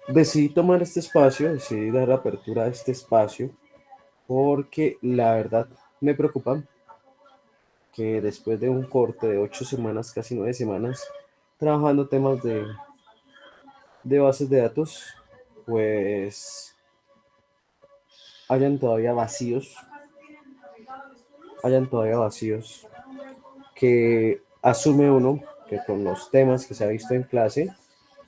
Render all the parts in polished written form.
Decidí tomar este espacio, decidí dar apertura a este espacio porque la verdad me preocupa que después de un corte de 8 semanas, casi 9 semanas, trabajando temas de bases de datos, pues hayan todavía vacíos que asume uno que con los temas que se ha visto en clase,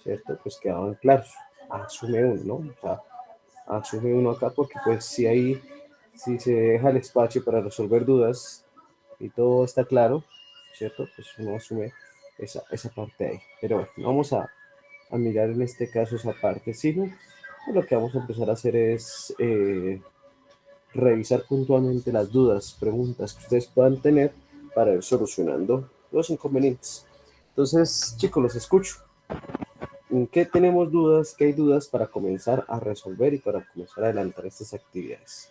¿cierto? Pues quedaban claros. Asume uno, ¿no? O sea, asume uno acá porque pues si se deja el espacio para resolver dudas y todo está claro, ¿cierto? Pues uno asume esa parte ahí. Pero bueno, vamos a mirar en este caso esa parte. Sí, ¿no? Lo que vamos a empezar a hacer es revisar puntualmente las dudas, preguntas que ustedes puedan tener para ir solucionando los inconvenientes. Entonces, chicos, los escucho. ¿En qué tenemos dudas? ¿Qué hay dudas para comenzar a resolver y para comenzar a adelantar estas actividades?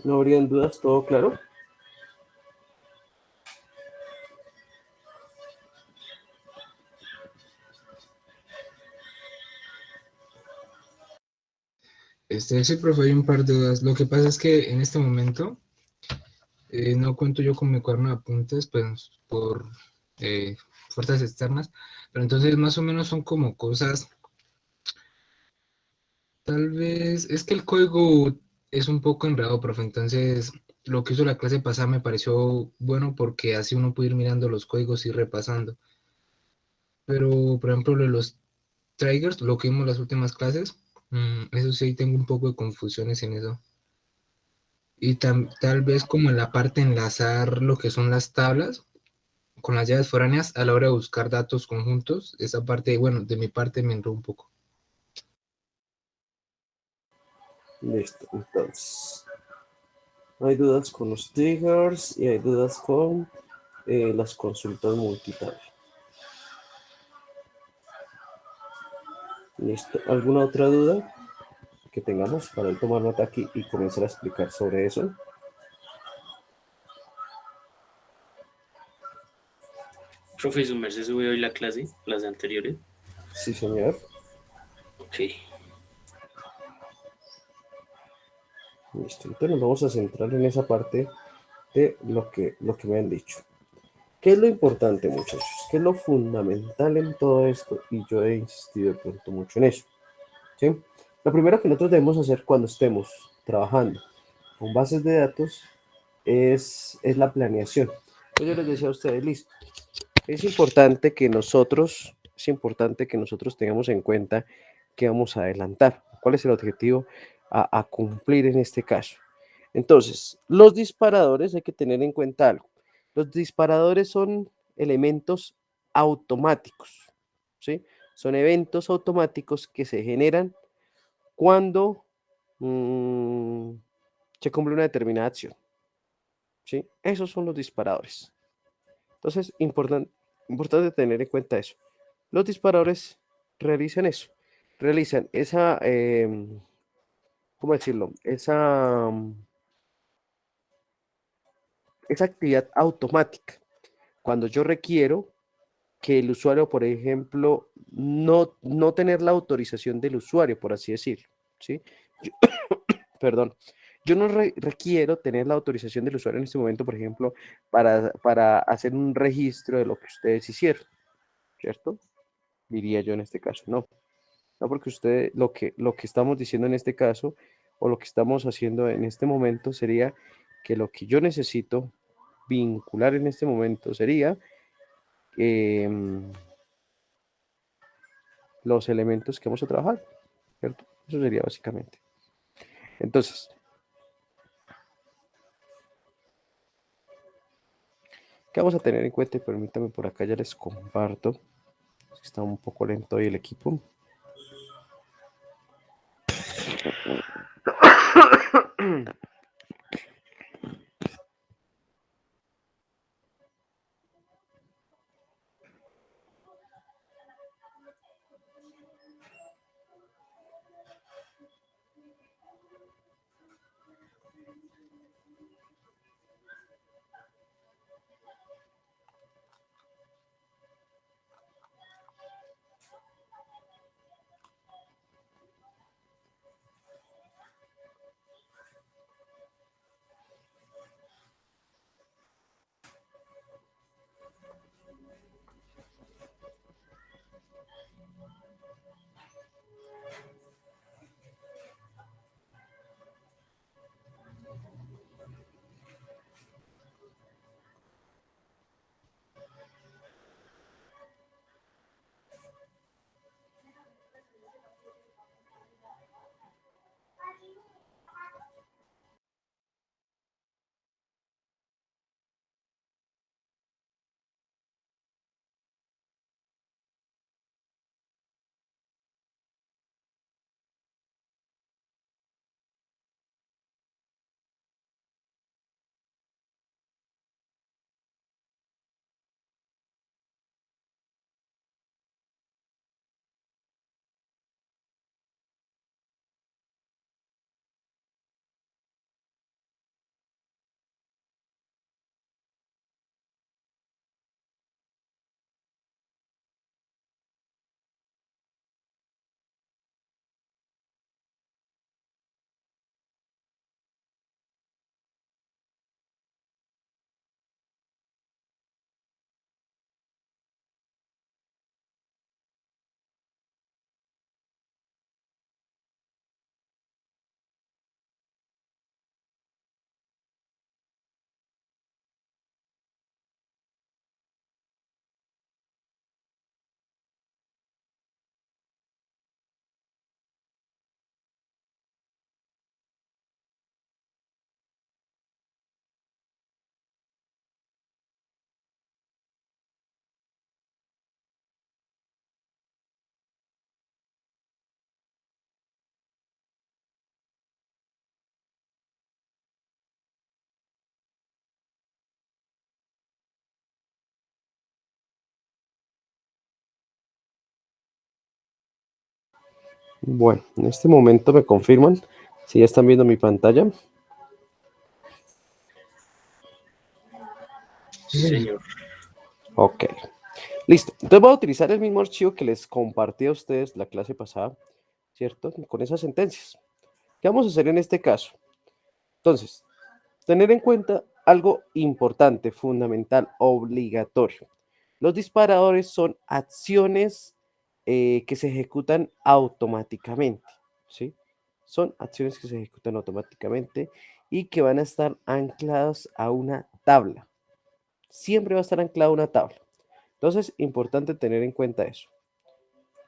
¿No habrían dudas? ¿Todo claro? Sí, profe, hay un par de dudas. Lo que pasa es que en este momento no cuento yo con mi cuaderno de apuntes, pues por eh, fuerzas externas, pero entonces más o menos son como cosas, tal vez, es que el código es un poco enredado, profe, entonces lo que hizo la clase pasada me pareció bueno porque así uno puede ir mirando los códigos y repasando. Pero, por ejemplo, lo de los triggers, lo que vimos en las últimas clases, eso sí, tengo un poco de confusiones en eso. Y tal vez como en la parte enlazar lo que son las tablas con las llaves foráneas a la hora de buscar datos conjuntos, esa parte, bueno, de mi parte me entró un poco. Listo. Entonces, hay dudas con los triggers y hay dudas con las consultas multitarea. Listo. ¿Alguna otra duda que tengamos para ir tomar nota aquí y comenzar a explicar sobre eso? Profe, su merced subió hoy la clase, las anteriores. Sí, señor. Ok. Listo. Entonces nos vamos a centrar en esa parte de lo que me han dicho. ¿Qué es lo importante, muchachos? ¿Qué es lo fundamental en todo esto? Y yo he insistido de pronto mucho en eso. ¿Sí? Lo primero que nosotros debemos hacer cuando estemos trabajando con bases de datos es la planeación. Yo les decía a ustedes, listo. Es importante que nosotros tengamos en cuenta que vamos a adelantar. ¿Cuál es el objetivo a cumplir en este caso? Entonces, los disparadores, hay que tener en cuenta algo. Los disparadores son elementos automáticos, ¿sí? Son eventos automáticos que se generan cuando mm, se cumple una determinada acción, ¿sí? Esos son los disparadores. Entonces, importante tener en cuenta eso. Los disparadores realizan eso, realizan ¿cómo decirlo? Esa actividad automática. Cuando yo requiero que el usuario, por ejemplo, no tener la autorización del usuario, por así decirlo, ¿sí? Yo- perdón, yo no requiero tener la autorización del usuario en este momento, por ejemplo, para hacer un registro de lo que ustedes hicieron, ¿cierto? Diría yo en este caso, no. No, porque usted, lo que estamos diciendo en este caso, o lo que estamos haciendo en este momento sería que lo que yo necesito vincular en este momento sería em, los elementos que vamos a trabajar, ¿cierto? Eso sería básicamente. Entonces, ¿qué vamos a tener en cuenta? Y permítame por acá, ya les comparto. Está un poco lento hoy el equipo. Bueno, en este momento me confirman si ya están viendo mi pantalla. Sí, Sí, señor. señor. Ok, listo. Entonces voy a utilizar el mismo archivo que les compartí a ustedes la clase pasada, ¿cierto? Con esas sentencias. ¿Qué vamos a hacer en este caso? Entonces, tener en cuenta algo importante, fundamental, obligatorio. Los disparadores son acciones que se ejecutan automáticamente, ¿sí? Son acciones que se ejecutan automáticamente y que van a estar ancladas a una tabla. Siempre va a estar anclada a una tabla. Entonces, importante tener en cuenta eso.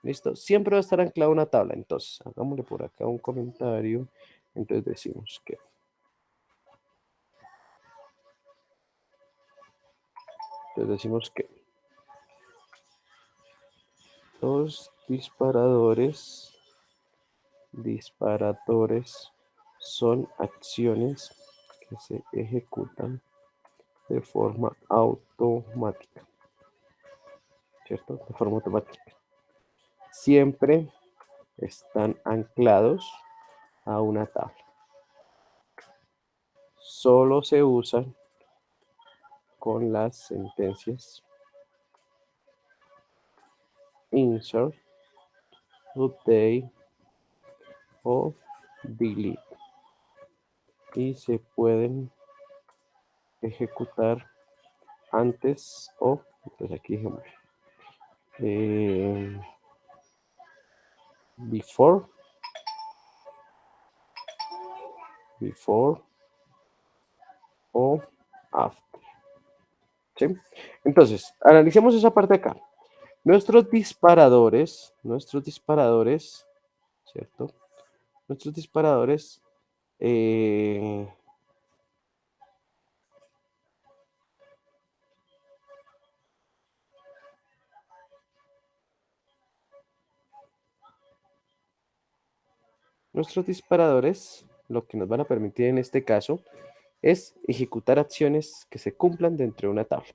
¿Listo? Siempre va a estar anclada a una tabla. Entonces, hagámosle por acá un comentario. Entonces decimos que los disparadores son acciones que se ejecutan de forma automática, ¿cierto? De forma automática. Siempre están anclados a una tabla. Solo se usan con las sentencias insert, update o delete y se pueden ejecutar antes o, entonces aquí dijimos, before, o after. ¿Sí? Entonces, analicemos esa parte acá. Nuestros disparadores, ¿cierto? Nuestros disparadores eh, Nuestros disparadores, lo que nos van a permitir en este caso, es ejecutar acciones que se cumplan dentro de una tabla.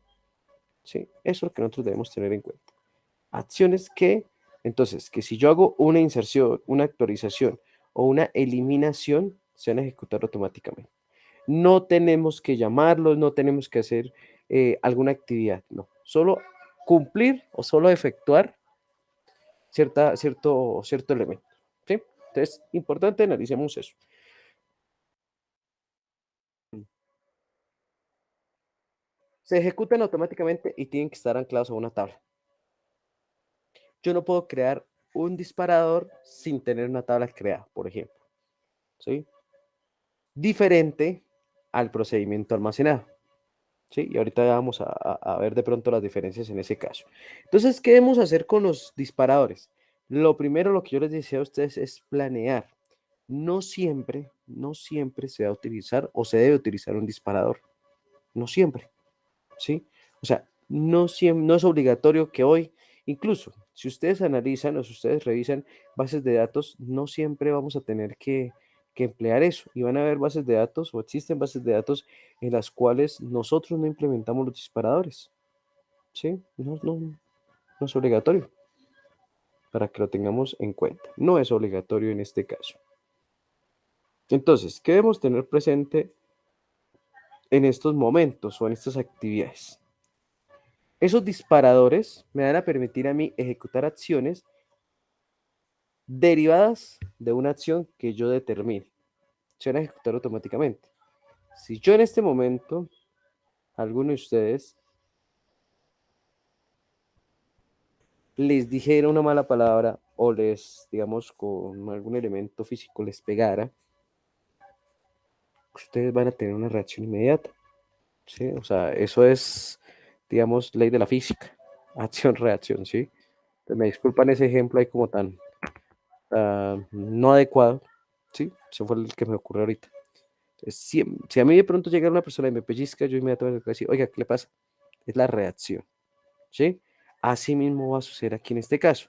¿Sí? Eso es lo que nosotros debemos tener en cuenta. Acciones que, entonces, que si yo hago una inserción, una actualización o una eliminación, se van a ejecutar automáticamente. No tenemos que llamarlos, no tenemos que hacer alguna actividad, no. Solo cumplir o solo efectuar cierto elemento. ¿Sí? Entonces, importante, analicemos eso. Se ejecutan automáticamente y tienen que estar anclados a una tabla. Yo no puedo crear un disparador sin tener una tabla creada, por ejemplo. ¿Sí? Diferente al procedimiento almacenado. ¿Sí? Y ahorita vamos a ver de pronto las diferencias en ese caso. Entonces, ¿qué debemos hacer con los disparadores? Lo primero, lo que yo les decía a ustedes es planear. No siempre se va a utilizar o se debe utilizar un disparador. No siempre. ¿Sí? O sea, no es obligatorio que hoy, incluso si ustedes analizan o si ustedes revisan bases de datos, no siempre vamos a tener que emplear eso. Y van a haber bases de datos o existen bases de datos en las cuales nosotros no implementamos los disparadores. ¿Sí? No es obligatorio, para que lo tengamos en cuenta. No es obligatorio en este caso. Entonces, ¿qué debemos tener presente en estos momentos o en estas actividades? Esos disparadores me van a permitir a mí ejecutar acciones derivadas de una acción que yo determine. Se van a ejecutar automáticamente. Si yo en este momento, alguno de ustedes, les dijera una mala palabra o les, digamos, con algún elemento físico les pegara, ustedes van a tener una reacción inmediata. ¿Sí? O sea, eso es, digamos, ley de la física. Acción-reacción, ¿sí? Entonces, me disculpan ese ejemplo ahí como tan no adecuado, ¿sí? Eso fue el que me ocurrió ahorita. Si a mí de pronto llega una persona y me pellizca, yo inmediatamente voy a decir, oiga, ¿qué le pasa? Es la reacción, ¿sí? Así mismo va a suceder aquí en este caso.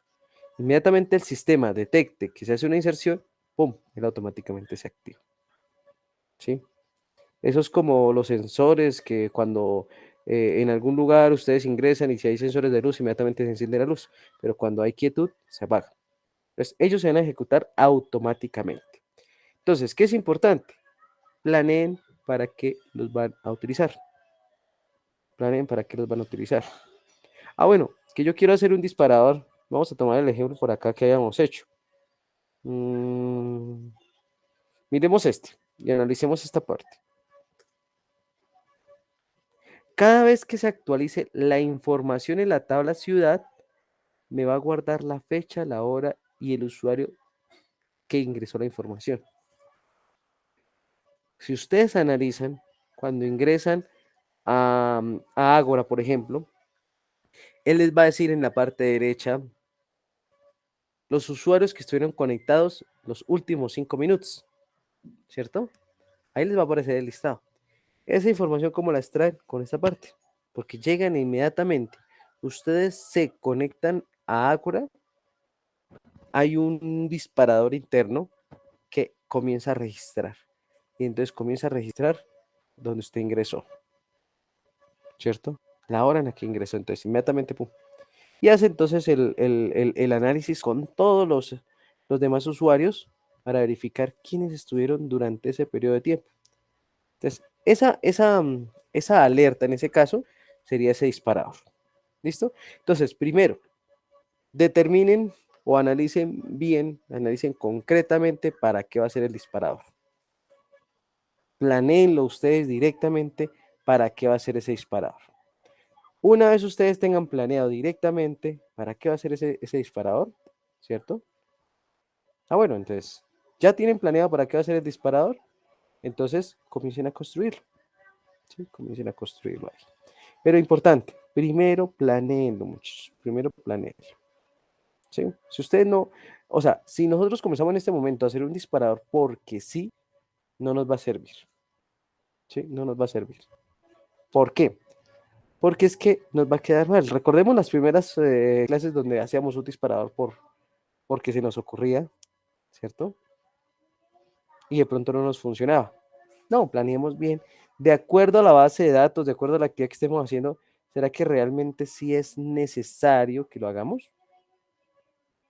Inmediatamente el sistema detecte que se hace una inserción, ¡pum!, él automáticamente se activa, ¿sí? Eso es como los sensores que cuando en algún lugar ustedes ingresan y si hay sensores de luz, inmediatamente se enciende la luz, pero cuando hay quietud, se apaga. Entonces, ellos se van a ejecutar automáticamente. Entonces, ¿qué es importante? Planeen para qué los van a utilizar. Planeen para qué los van a utilizar. Bueno, que yo quiero hacer un disparador. Vamos a tomar el ejemplo por acá que hayamos hecho. Miremos este y analicemos esta parte. Cada vez que se actualice la información en la tabla ciudad, me va a guardar la fecha, la hora y el usuario que ingresó la información. Si ustedes analizan, cuando ingresan a Ágora, por ejemplo, él les va a decir en la parte derecha los usuarios que estuvieron conectados los últimos 5 minutos, ¿cierto? Ahí les va a aparecer el listado. Esa información, ¿cómo la extraen? Con esta parte, porque llegan inmediatamente. Ustedes se conectan a Ágora, hay un disparador interno que comienza a registrar. Y entonces comienza a registrar donde usted ingresó, ¿cierto? La hora en la que ingresó. Entonces, inmediatamente, pum. Y hace entonces el análisis con todos los demás usuarios para verificar quiénes estuvieron durante ese periodo de tiempo. Entonces, esa alerta en ese caso sería ese disparador. ¿Listo? Entonces, primero, determinen o analicen bien, analicen concretamente para qué va a ser el disparador. Planeenlo ustedes directamente para qué va a ser ese disparador. Una vez ustedes tengan planeado directamente para qué va a ser ese disparador, ¿cierto? Bueno, entonces, ya tienen planeado para qué va a ser el disparador, entonces comiencen a construirlo. ¿Sí? Comiencen a construirlo ahí. Pero importante, primero planeenlo, muchachos. Primero planeenlo. ¿Sí? Si ustedes no, o sea, si nosotros comenzamos en este momento a hacer un disparador porque sí, no nos va a servir. ¿Sí? No nos va a servir. ¿Por qué? Porque es que nos va a quedar mal. Recordemos las primeras clases donde hacíamos un disparador porque se nos ocurría, ¿cierto? y de pronto no nos funcionaba. No, planeemos bien. De acuerdo a la base de datos, de acuerdo a la actividad que estemos haciendo, ¿será que realmente sí es necesario que lo hagamos?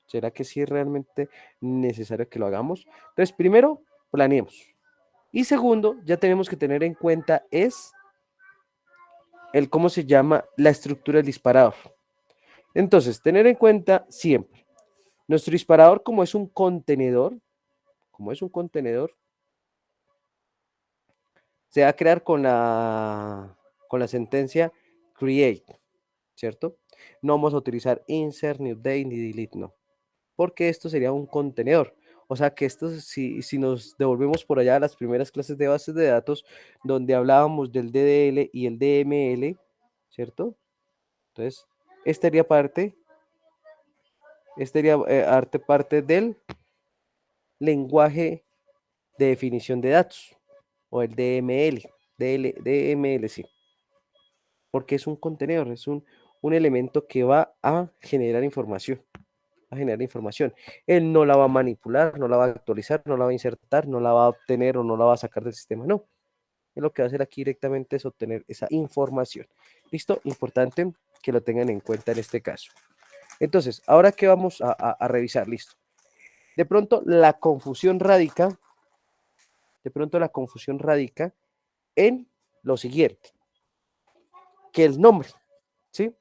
¿Será que sí es realmente necesario que lo hagamos? Entonces, primero, planeemos. Y segundo, ya tenemos que tener en cuenta es el cómo se llama la estructura del disparador. Entonces, tener en cuenta siempre, nuestro disparador como es un contenedor, se va a crear con la sentencia create, ¿cierto? No vamos a utilizar insert, new date ni delete, no, porque esto sería un contenedor. O sea que esto, si nos devolvemos por allá a las primeras clases de bases de datos, donde hablábamos del DDL y el DML, ¿cierto? Entonces, estaría parte del lenguaje de definición de datos, o el DML, DML, sí, porque es un contenedor, es un elemento que va a generar información. Él no la va a manipular, no la va a actualizar, no la va a insertar, no la va a obtener o no la va a sacar del sistema, no. Él lo que va a hacer aquí directamente es obtener esa información. ¿Listo? Importante que lo tengan en cuenta en este caso. Entonces, ahora que vamos a revisar, listo. De pronto la confusión radica en lo siguiente, que el nombre, ¿sí?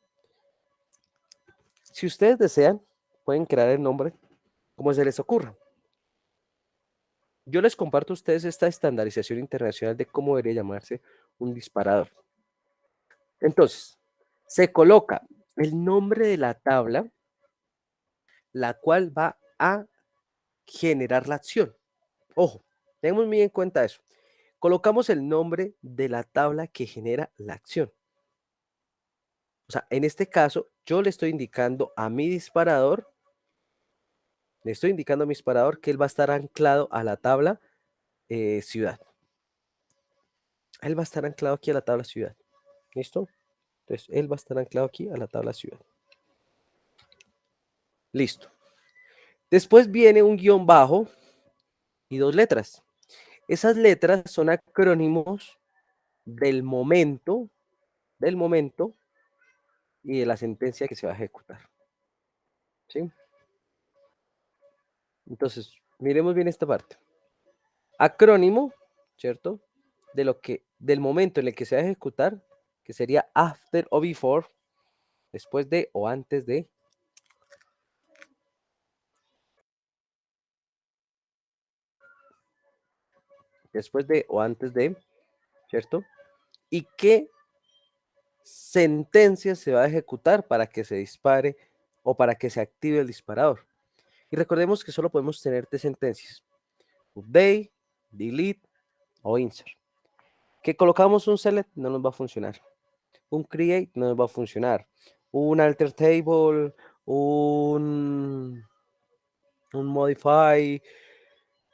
Si ustedes desean, pueden crear el nombre como se les ocurra. Yo les comparto a ustedes esta estandarización internacional de cómo debería llamarse un disparador. Entonces, se coloca el nombre de la tabla, la cual va a generar la acción. Ojo, tenemos muy en cuenta eso. Colocamos el nombre de la tabla que genera la acción. O sea, en este caso, yo le estoy indicando a mi disparador, que él va a estar anclado a la tabla ciudad. Él va a estar anclado aquí a la tabla ciudad. ¿Listo? Entonces, él va a estar anclado aquí a la tabla ciudad. Listo. Después viene un guión bajo y 2 letras. Esas letras son acrónimos del momento y de la sentencia que se va a ejecutar. ¿Sí? Entonces, miremos bien esta parte. Acrónimo, ¿cierto? Del momento en el que se va a ejecutar, que sería after o before, después de o antes de. Después de o antes de, ¿cierto? ¿Y qué sentencia se va a ejecutar para que se dispare o para que se active el disparador? Y recordemos que solo podemos tener 3 sentencias: update, delete o insert. Que colocamos un select no nos va a funcionar. Un create no nos va a funcionar. Un alter table, un modify,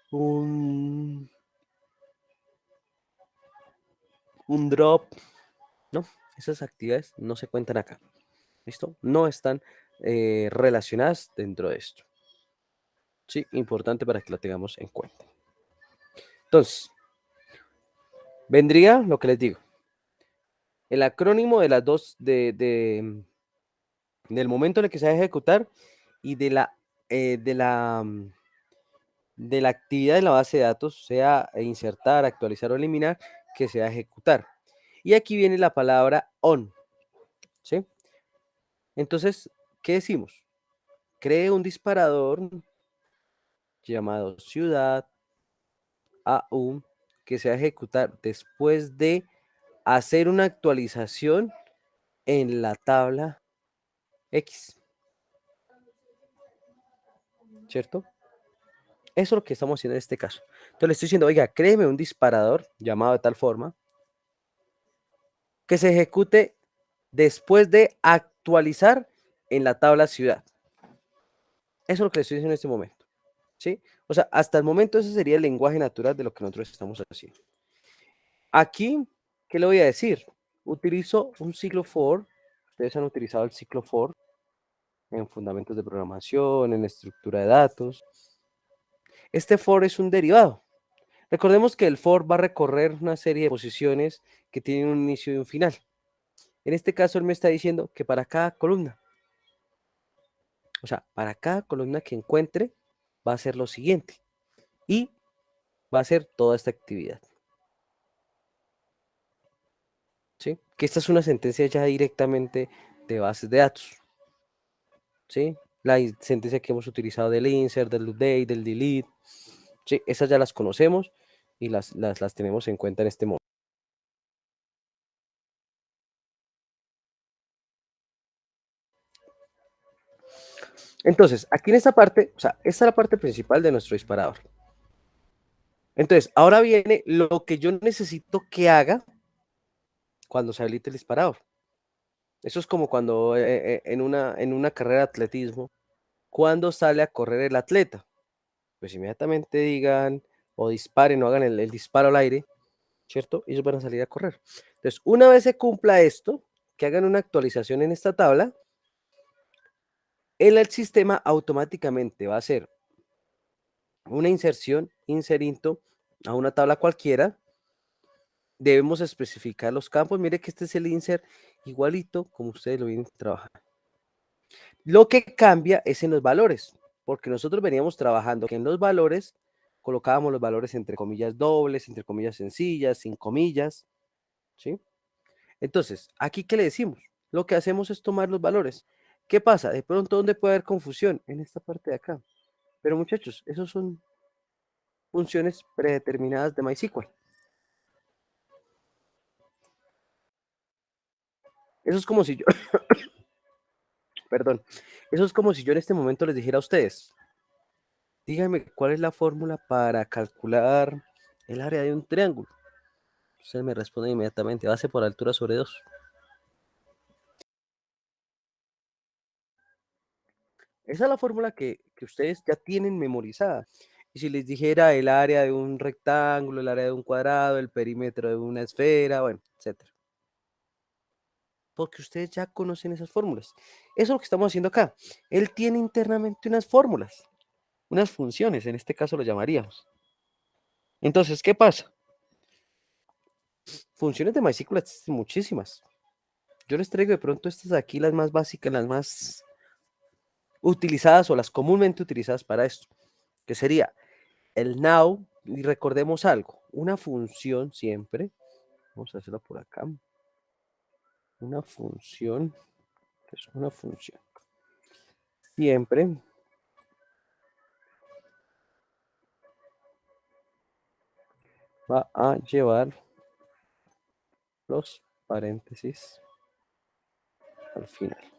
un drop, no, esas actividades no se cuentan acá. ¿Listo? No están relacionadas dentro de esto. Sí, importante para que lo tengamos en cuenta. Entonces, vendría lo que les digo. El acrónimo de las dos, del momento en el que se va a ejecutar y de la actividad de la base de datos, sea insertar, actualizar o eliminar, que se va a ejecutar. Y aquí viene la palabra on. ¿Sí? Entonces, ¿qué decimos? Cree un disparador llamado ciudad AU que se va a ejecutar después de hacer una actualización en la tabla X. ¿Cierto? Eso es lo que estamos haciendo en este caso. Entonces le estoy diciendo, oiga, créeme un disparador llamado de tal forma que se ejecute después de actualizar en la tabla ciudad. Eso es lo que le estoy diciendo en este momento. ¿Sí? O sea, hasta el momento ese sería el lenguaje natural de lo que nosotros estamos haciendo. Aquí, ¿qué le voy a decir? Utilizo un ciclo for. Ustedes han utilizado el ciclo for en fundamentos de programación, en estructura de datos. Este for es un derivado. Recordemos que el for va a recorrer una serie de posiciones que tienen un inicio y un final. En este caso, él me está diciendo que para cada columna, o sea, para cada columna que encuentre, va a ser lo siguiente. Y va a ser toda esta actividad. ¿Sí? Que esta es una sentencia ya directamente de bases de datos. ¿Sí? La sentencia que hemos utilizado del insert, del update, del delete. ¿Sí? Esas ya las conocemos y las tenemos en cuenta en este momento. Entonces, aquí en esta parte, o sea, esta es la parte principal de nuestro disparador. Entonces, ahora viene lo que yo necesito que haga cuando se habilite el disparador. Eso es como cuando en una carrera de atletismo, cuando sale a correr el atleta, pues inmediatamente digan o disparen o hagan el disparo al aire, ¿cierto? Ellos van a salir a correr. Entonces, una vez se cumpla esto, que hagan una actualización en esta tabla, el sistema automáticamente va a hacer una inserción, inserinto a una tabla cualquiera. Debemos especificar los campos. Mire que este es el insert igualito como ustedes lo vienen trabajando. Lo que cambia es en los valores, porque nosotros veníamos trabajando que en los valores colocábamos los valores entre comillas dobles, entre comillas sencillas, sin comillas, ¿sí? Entonces, aquí, ¿qué le decimos? Lo que hacemos es tomar los valores. ¿Qué pasa? De pronto, ¿dónde puede haber confusión? En esta parte de acá. Pero muchachos, esos son funciones predeterminadas de MySQL. Eso es como si yo, perdón, eso es como si yo en este momento les dijera a ustedes, díganme cuál es la fórmula para calcular el área de un triángulo. Ustedes me responden inmediatamente, base por altura sobre 2. Esa es la fórmula que ustedes ya tienen memorizada. Y si les dijera el área de un rectángulo, el área de un cuadrado, el perímetro de una esfera, bueno, etcétera. Porque ustedes ya conocen esas fórmulas. Eso es lo que estamos haciendo acá. Él tiene internamente unas fórmulas, unas funciones, en este caso lo llamaríamos. Entonces, ¿qué pasa? Funciones de MySQL existen muchísimas. Yo les traigo de pronto estas aquí, las más básicas, las más utilizadas o las comúnmente utilizadas para esto, que sería el now, y recordemos algo, una función siempre, vamos a hacerlo por acá, una función, es una función, siempre va a llevar los paréntesis al final,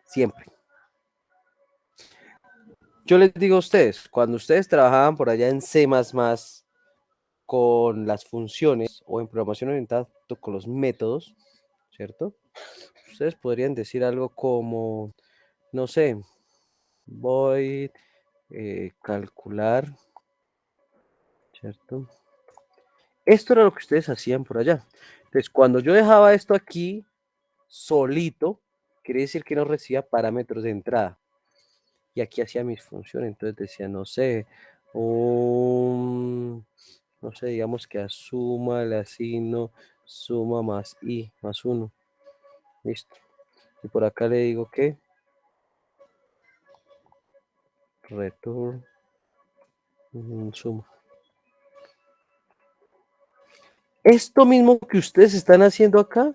siempre. Yo les digo a ustedes, cuando ustedes trabajaban por allá en C++, con las funciones o en programación orientada con los métodos, ¿cierto? Ustedes podrían decir algo como, no sé, voy a calcular, ¿cierto? Esto era lo que ustedes hacían por allá. Entonces, cuando yo dejaba esto aquí solito, quiere decir que no recibía parámetros de entrada. Y aquí hacía mis funciones. Entonces decía, no sé, no sé, digamos que a suma le asigno suma más i más 1. Listo. Y por acá le digo que return suma. Esto mismo que ustedes están haciendo acá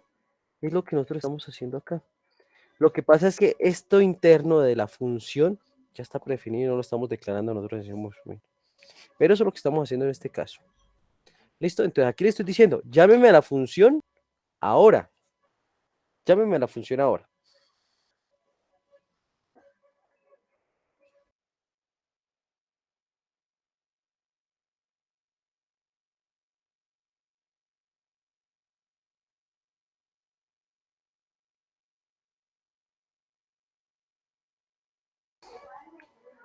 es lo que nosotros estamos haciendo acá. Lo que pasa es que esto interno de la función ya está predefinido, no lo estamos declarando nosotros. Pero eso es lo que estamos haciendo en este caso. ¿Listo? Entonces aquí le estoy diciendo, llámeme a la función ahora. Llámeme a la función ahora.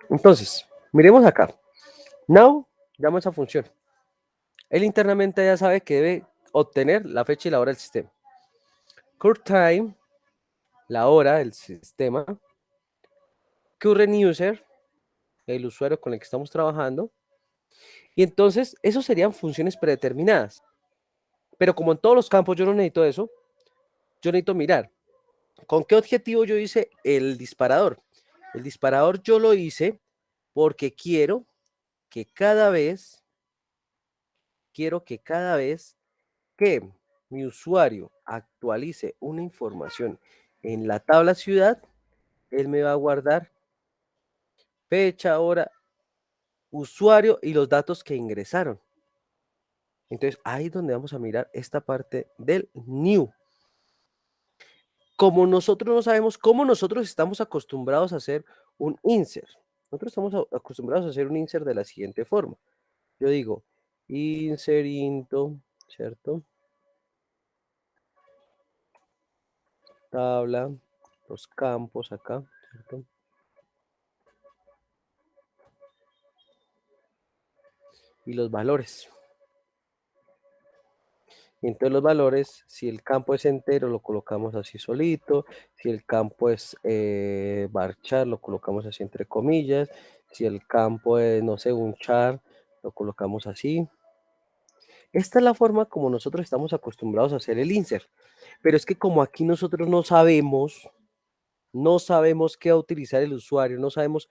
Entonces, miremos acá. Now, llamo a esa función. Él internamente ya sabe que debe obtener la fecha y la hora del sistema. Current time, la hora del sistema. Current user, el usuario con el que estamos trabajando. Y entonces, eso serían funciones predeterminadas. Pero como en todos los campos yo no necesito eso, yo necesito mirar con qué objetivo yo hice el disparador. El disparador yo lo hice porque que cada vez, quiero que cada vez que mi usuario actualice una información en la tabla ciudad, él me va a guardar fecha, hora, usuario y los datos que ingresaron. Entonces, ahí es donde vamos a mirar esta parte del new. Como nosotros no sabemos cómo nosotros estamos acostumbrados a hacer un insert. Nosotros estamos acostumbrados a hacer un insert de la siguiente forma. Yo digo insert into, ¿cierto? Tabla, los campos acá, ¿cierto? Y los valores. Y entonces los valores, si el campo es entero, lo colocamos así solito. Si el campo es varchar, lo colocamos así entre comillas. Si el campo es, no sé, un char, lo colocamos así. Esta es la forma como nosotros estamos acostumbrados a hacer el insert. Pero es que como aquí nosotros no sabemos qué va a utilizar el usuario, no sabemos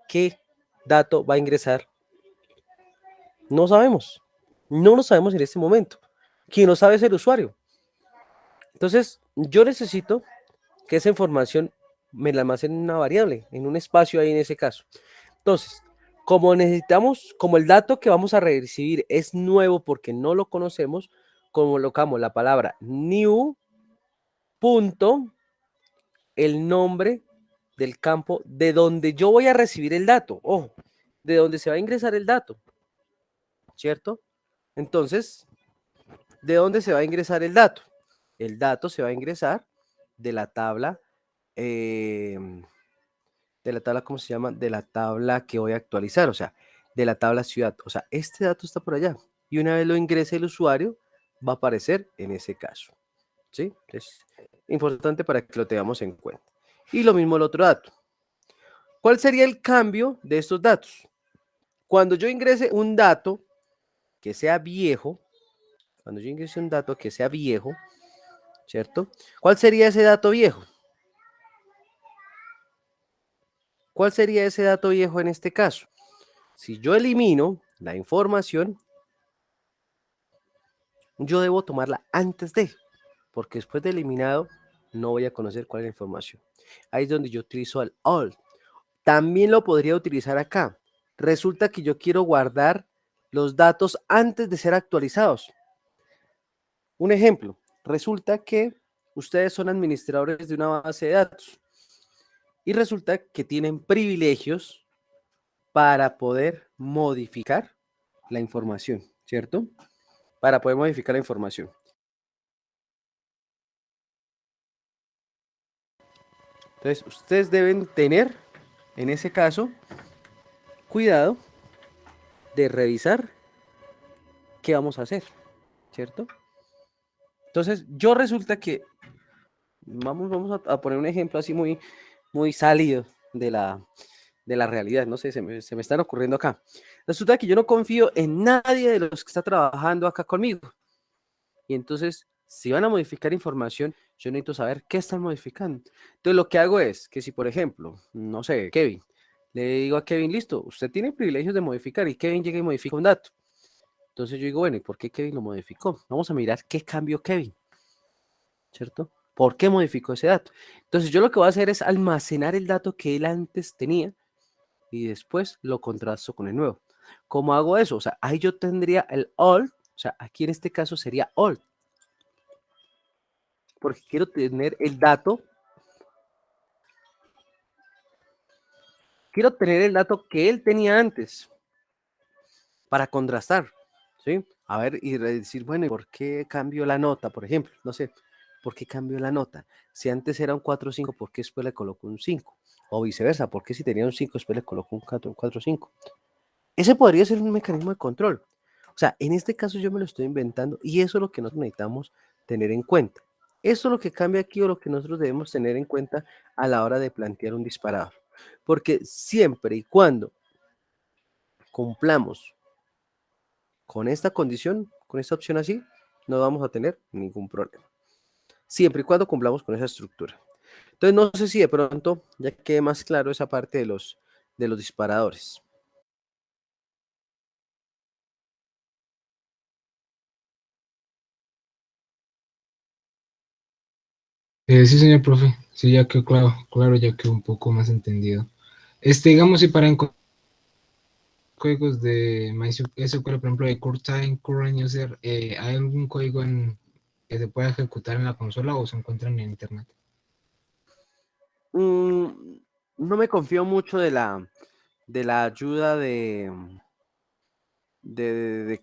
qué dato va a ingresar, no sabemos. No lo sabemos en este momento. Quien lo sabe es el usuario. Entonces, yo necesito que esa información me la almacene en una variable, en un espacio ahí en ese caso. Entonces, como necesitamos, como el dato que vamos a recibir es nuevo porque no lo conocemos, colocamos la palabra new punto el nombre del campo de donde yo voy a recibir el dato. Ojo, de donde se va a ingresar el dato, ¿cierto? Entonces, ¿de dónde se va a ingresar el dato? El dato se va a ingresar de la tabla, ¿cómo se llama? De la tabla que voy a actualizar, o sea, de la tabla ciudad. O sea, este dato está por allá. Y una vez lo ingrese el usuario, va a aparecer en ese caso. ¿Sí? Es importante para que lo tengamos en cuenta. Y lo mismo el otro dato. ¿Cuál sería el cambio de estos datos? Cuando yo ingrese un dato que sea viejo, ¿cierto? ¿Cuál sería ese dato viejo? ¿Cuál sería ese dato viejo en este caso? Si yo elimino la información, yo debo tomarla antes de, porque después de eliminado no voy a conocer cuál es la información. Ahí es donde yo utilizo el all. También lo podría utilizar acá. Resulta que yo quiero guardar los datos antes de ser actualizados. Un ejemplo, resulta que ustedes son administradores de una base de datos y resulta que tienen privilegios para poder modificar la información, ¿cierto? Para poder modificar la información. Entonces, ustedes deben tener, en ese caso, cuidado de revisar qué vamos a hacer, ¿cierto? Entonces, yo resulta que, vamos a poner un ejemplo así muy, muy salido de la realidad, no sé, se me están ocurriendo acá. Resulta que yo no confío en nadie de los que está trabajando acá conmigo. Y entonces, si van a modificar información, yo necesito saber qué están modificando. Entonces, lo que hago es que si, por ejemplo, no sé, Kevin, le digo a Kevin, listo, usted tiene privilegios de modificar y Kevin llega y modifica un dato. Entonces yo digo, bueno, ¿y por qué Kevin lo modificó? Vamos a mirar qué cambió Kevin, ¿cierto? ¿Por qué modificó ese dato? Entonces yo lo que voy a hacer es almacenar el dato que él antes tenía y después lo contrasto con el nuevo. ¿Cómo hago eso? O sea, ahí yo tendría el all, o sea, aquí en este caso sería all, porque quiero tener el dato, que él tenía antes para contrastar, ¿sí? A ver, y decir, bueno, ¿y por qué cambió la nota, por ejemplo? No sé, ¿por qué cambió la nota? Si antes era un 4 o 5, ¿por qué después le colocó un 5? O viceversa, ¿por qué si tenía un 5, después le colocó un 4 o 5? Ese podría ser un mecanismo de control. O sea, en este caso yo me lo estoy inventando y eso es lo que nosotros necesitamos tener en cuenta. Eso es lo que cambia aquí o lo que nosotros debemos tener en cuenta a la hora de plantear un disparador. Porque siempre y cuando cumplamos con esta condición, con esta opción así, no vamos a tener ningún problema. Siempre y cuando cumplamos con esa estructura. Entonces, no sé si de pronto ya quede más claro esa parte de los disparadores. Sí, señor profe. Sí, ya quedó claro, claro, ya quedó un poco más entendido. Digamos, si para códigos de MySQL, por ejemplo, de CoreTime, Current User, ¿hay algún código que se pueda ejecutar en la consola o se encuentran en internet? No me confío mucho de la ayuda de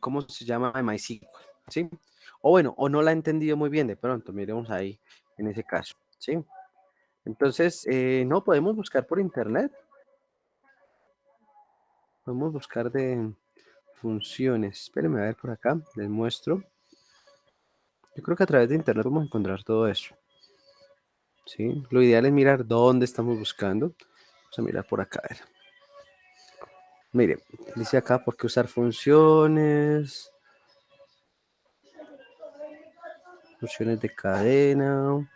cómo se llama MySQL, ¿sí? O bueno, o no la he entendido muy bien de pronto, miremos ahí en ese caso, ¿sí? Entonces, no podemos buscar por internet, podemos buscar de funciones. Espérenme a ver por acá, les muestro. Yo creo que a través de internet vamos a encontrar todo eso, ¿sí? Lo ideal es mirar dónde estamos buscando. Vamos a mirar por acá, a ver. Mire, dice acá por qué usar funciones. Funciones de cadena.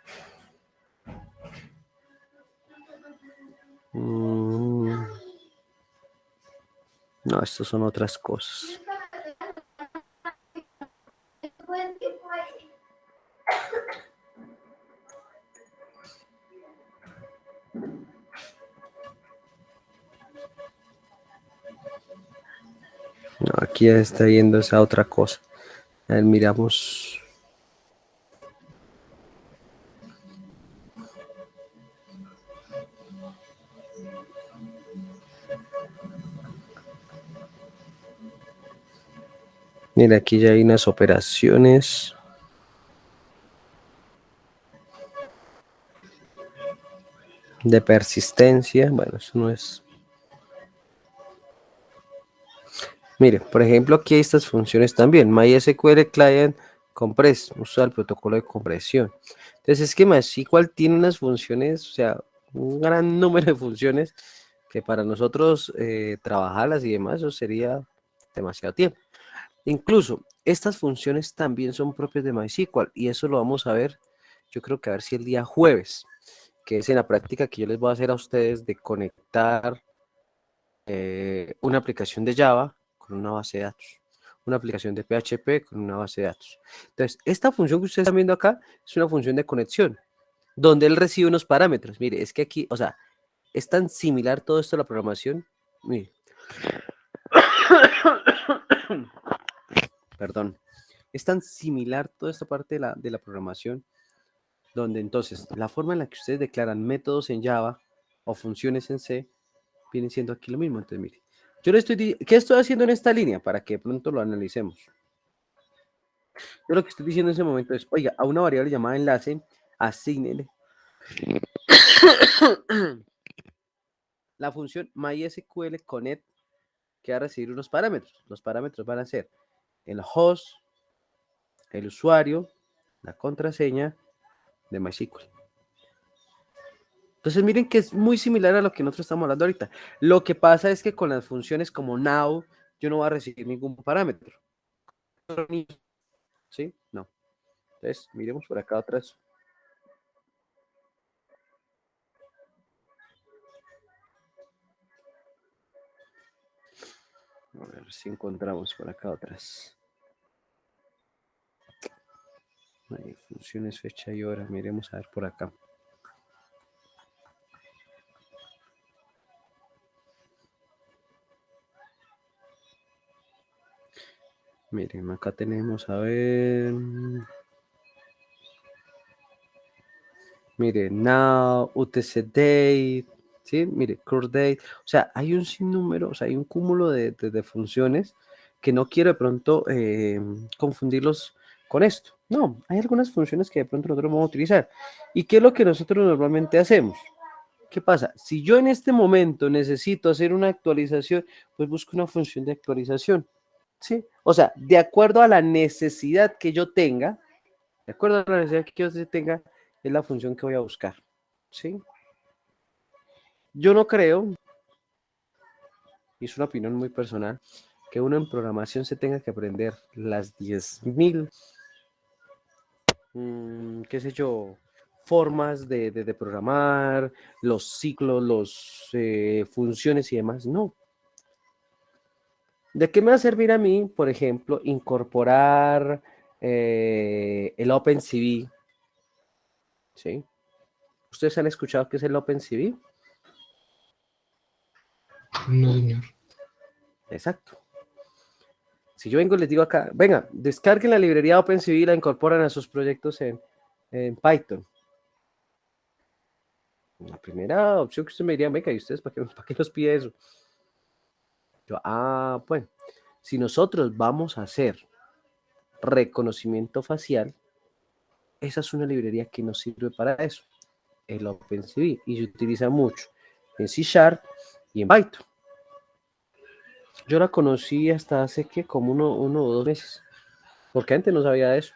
No, estos son otras cosas. No, aquí ya está yendo esa otra cosa. A ver, miramos. Mira, aquí ya hay unas operaciones. De persistencia. Bueno, eso no es. Mire, por ejemplo, aquí hay estas funciones también. MySQL Client Compress, usa el protocolo de compresión. Entonces es que MySQL tiene unas funciones, o sea, un gran número de funciones que para nosotros trabajarlas y demás, eso sería demasiado tiempo. Incluso estas funciones también son propias de MySQL y eso lo vamos a ver, yo creo que a ver si el día jueves, que es en la práctica que yo les voy a hacer a ustedes de conectar una aplicación de Java con una base de datos, una aplicación de PHP con una base de datos. Entonces, esta función que ustedes están viendo acá es una función de conexión, donde él recibe unos parámetros. Mire, es que aquí, o sea, es tan similar todo esto a la programación. Mire. Perdón. Es tan similar toda esta parte de la programación, donde entonces la forma en la que ustedes declaran métodos en Java o funciones en C, viene siendo aquí lo mismo. Entonces, mire, yo le estoy ¿qué estoy haciendo en esta línea? Para que pronto lo analicemos. Yo lo que estoy diciendo en ese momento es, oiga, a una variable llamada enlace, asígnele la función MySQL connect que va a recibir unos parámetros. Los parámetros van a ser el host, el usuario, la contraseña de MySQL. Entonces miren que es muy similar a lo que nosotros estamos hablando ahorita. Lo que pasa es que con las funciones como now, yo no voy a recibir ningún parámetro. ¿Sí? No. Entonces, miremos por acá atrás. A ver si encontramos por acá otras. Hay funciones, fecha y hora. Miremos a ver por acá. Miren, acá tenemos, a ver. Miren, now, UTC date, ¿sí? Mire, current date. O sea, hay un sinnúmero, o sea, hay un cúmulo de funciones que no quiero de pronto confundirlos con esto. No, hay algunas funciones que de pronto nosotros vamos a utilizar. ¿Y qué es lo que nosotros normalmente hacemos? ¿Qué pasa? Si yo en este momento necesito hacer una actualización, pues busco una función de actualización, ¿sí? O sea, de acuerdo a la necesidad que yo tenga, de acuerdo a la necesidad que yo tenga, es la función que voy a buscar, ¿sí? Yo no creo, y es una opinión muy personal, que uno en programación se tenga que aprender las 10.000, qué sé yo, formas de programar, los ciclos, las funciones y demás. No. ¿De qué me va a servir a mí, por ejemplo, incorporar el OpenCV? ¿Sí? ¿Ustedes han escuchado qué es el OpenCV? No, señor. Exacto. Si yo vengo y les digo acá, venga, descarguen la librería OpenCV y la incorporan a sus proyectos en Python. La primera opción que usted me diría, venga, ¿y ustedes para qué nos pide eso? Yo, bueno, si nosotros vamos a hacer reconocimiento facial, esa es una librería que nos sirve para eso, el OpenCV, y se utiliza mucho en C# y en Python. Yo la conocí hasta hace que como uno o 2 meses, porque antes no sabía de eso.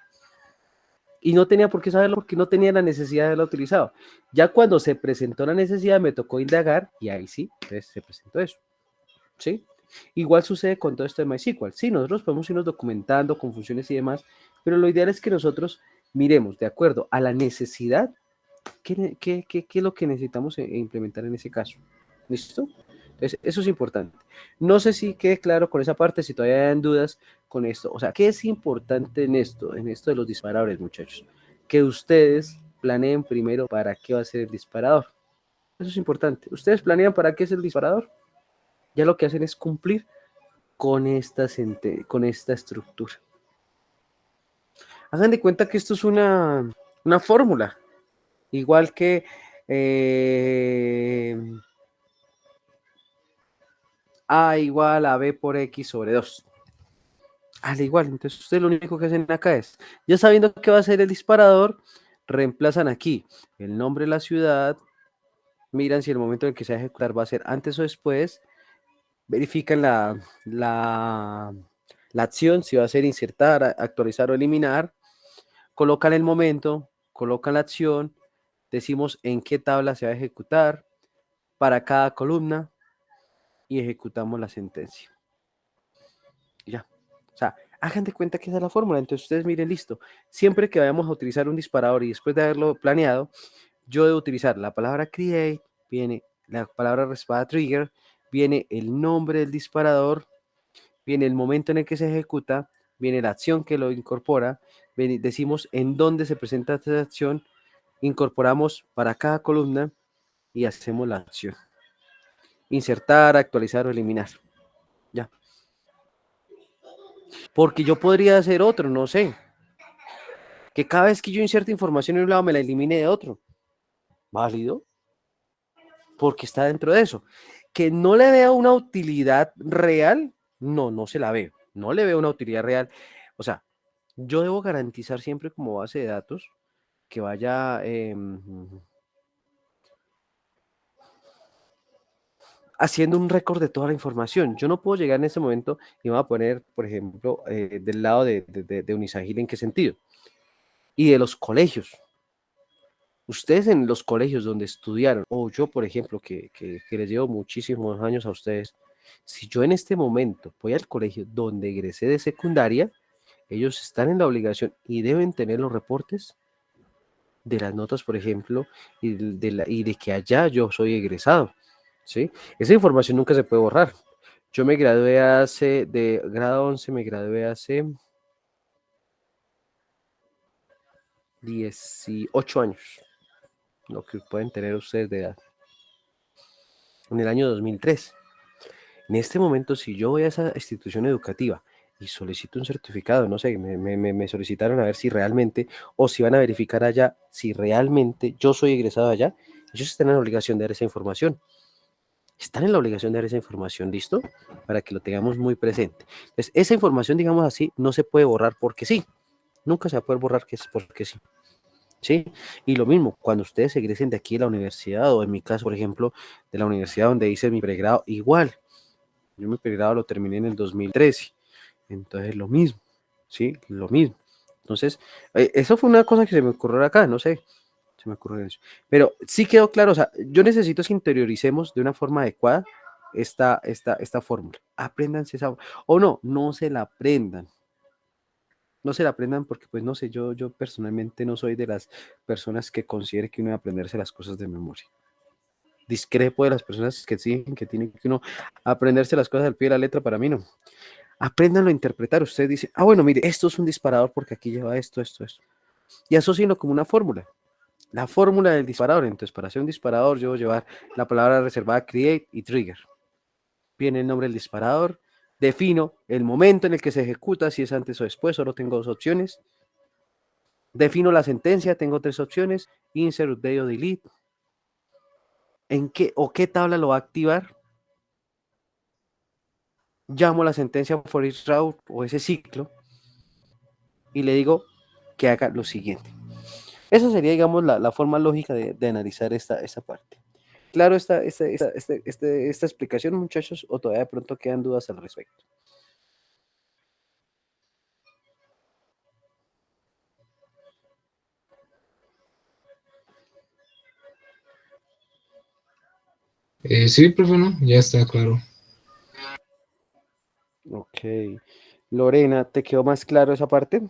Y no tenía por qué saberlo porque no tenía la necesidad de haberlo utilizado. Ya cuando se presentó la necesidad me tocó indagar y ahí sí, entonces se presentó eso. ¿Sí? Igual sucede con todo esto de MySQL. Sí, nosotros podemos irnos documentando con funciones y demás, pero lo ideal es que nosotros miremos de acuerdo a la necesidad qué es lo que necesitamos implementar en ese caso. ¿Listo? Entonces, eso es importante. No sé si quede claro con esa parte, si todavía hay dudas con esto. O sea, ¿qué es importante en esto de los disparadores, muchachos? Que ustedes planeen primero para qué va a ser el disparador. Eso es importante. ¿Ustedes planean para qué es el disparador? Ya lo que hacen es cumplir con esta estructura. Hagan de cuenta que esto es una fórmula. Igual que A igual a B por X sobre 2. Al igual, entonces ustedes lo único que hacen acá es, ya sabiendo que va a ser el disparador, reemplazan aquí el nombre de la ciudad, miran si el momento en que se va a ejecutar va a ser antes o después, verifican la acción, si va a ser insertar, actualizar o eliminar, colocan el momento, colocan la acción, decimos en qué tabla se va a ejecutar para cada columna y ejecutamos la sentencia. Ya. O sea, hagan de cuenta que esa es la fórmula. Entonces ustedes miren, listo. Siempre que vayamos a utilizar un disparador y después de haberlo planeado, yo debo utilizar la palabra create, viene la palabra respada trigger, viene el nombre del disparador, viene el momento en el que se ejecuta, viene la acción que lo incorpora, decimos en dónde se presenta esta acción, incorporamos para cada columna y hacemos la acción. Insertar, actualizar o eliminar. Ya. Porque yo podría hacer otro, no sé. Que cada vez que yo inserte información en un lado me la elimine de otro. ¿Válido? Porque está dentro de eso. Que no le vea una utilidad real, no se la veo. No le veo una utilidad real. O sea, yo debo garantizar siempre como base de datos que vaya haciendo un récord de toda la información. Yo no puedo llegar en ese momento y me voy a poner, por ejemplo, del lado de Unisagil, ¿en qué sentido? Y de los colegios. Ustedes en los colegios donde estudiaron, o yo, por ejemplo, que les llevo muchísimos años a ustedes, si yo en este momento voy al colegio donde egresé de secundaria, ellos están en la obligación y deben tener los reportes de las notas, por ejemplo, y de que allá yo soy egresado, ¿sí? Esa información nunca se puede borrar. Yo me gradué de grado 11, me gradué hace 18 años, lo que pueden tener ustedes de edad. En el año 2003. En este momento, si yo voy a esa institución educativa y solicito un certificado, no sé, me solicitaron a ver si realmente, o si van a verificar allá si realmente yo soy egresado allá, ellos están en la obligación de dar esa información. Están en la obligación de dar esa información, ¿listo? Para que lo tengamos muy presente. Entonces, esa información, digamos así, no se puede borrar porque sí. Nunca se va a poder borrar que es porque sí. ¿Sí? Y lo mismo, cuando ustedes egresen de aquí de la universidad, o en mi caso, por ejemplo, de la universidad donde hice mi pregrado, igual. Yo mi pregrado lo terminé en el 2013. Entonces, lo mismo. ¿Sí? Lo mismo. Entonces, eso fue una cosa que se me ocurrió acá, no sé. Se me ocurrió eso. Pero sí quedó claro, o sea, yo necesito que interioricemos de una forma adecuada esta fórmula. Apréndanse esa, o no se la aprendan. No se la aprendan porque, pues, no sé, yo personalmente no soy de las personas que considere que uno debe aprenderse las cosas de memoria. Discrepo de las personas que exigen que tiene que uno aprenderse las cosas al pie de la letra. Para mí no. Apréndanlo a interpretar. Usted dice, bueno, mire, esto es un disparador porque aquí lleva esto. Y asócienlo como una fórmula. La fórmula del disparador. Entonces, para hacer un disparador, yo voy a llevar la palabra reservada create y trigger. Viene el nombre del disparador. Defino el momento en el que se ejecuta, si es antes o después, solo tengo 2 opciones. Defino la sentencia, tengo 3 opciones. Insert, update o delete. ¿En qué o qué tabla lo va a activar? Llamo la sentencia for each route o ese ciclo y le digo que haga lo siguiente. Esa sería, digamos, la forma lógica de analizar esta parte. Claro, esta explicación, muchachos, o todavía de pronto quedan dudas al respecto. Sí, profe, no, ya está claro. Ok. Lorena, ¿te quedó más claro esa parte?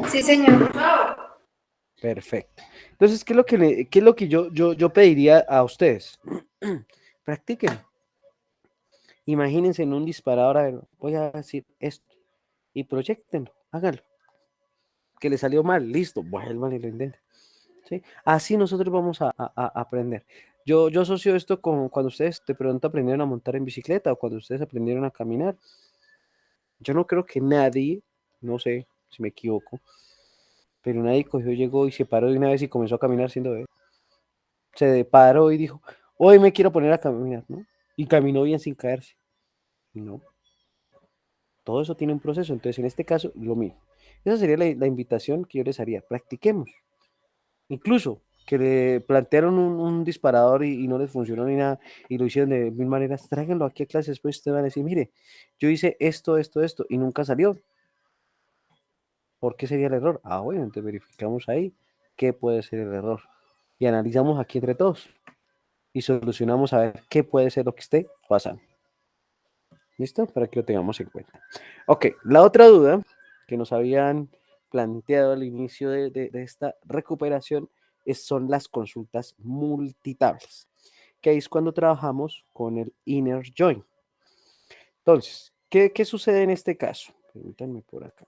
Sí, señor. Perfecto. Entonces, ¿qué es lo que yo pediría a ustedes? Practiquen. Imagínense en un disparador, a ver, voy a decir esto, y proyectenlo, háganlo. Que le salió mal, listo, vuelvan y lo intenten. ¿Sí? Así nosotros vamos a aprender. Yo asocio esto con cuando ustedes de pronto aprendieron a montar en bicicleta o cuando ustedes aprendieron a caminar. Yo no creo que nadie, no sé si me equivoco, pero nadie cogió, llegó y se paró de una vez y comenzó a caminar siendo bebé. Se paró y dijo, hoy me quiero poner a caminar, ¿no? Y caminó bien sin caerse. No. Todo eso tiene un proceso. Entonces, en este caso, lo mismo. Esa sería la invitación que yo les haría. Practiquemos. Incluso que le plantearon un disparador y no les funcionó ni nada y lo hicieron de 1000 maneras, tráiganlo aquí a clase, después ustedes van a decir, mire, yo hice esto y nunca salió. ¿Por qué sería el error? Bueno, entonces verificamos ahí qué puede ser el error y analizamos aquí entre todos y solucionamos a ver qué puede ser lo que esté pasando. ¿Listo? Para que lo tengamos en cuenta. Ok, la otra duda que nos habían planteado al inicio de esta recuperación son las consultas multitables, que ahí es cuando trabajamos con el inner join. Entonces, ¿qué sucede en este caso? Permítanme por acá.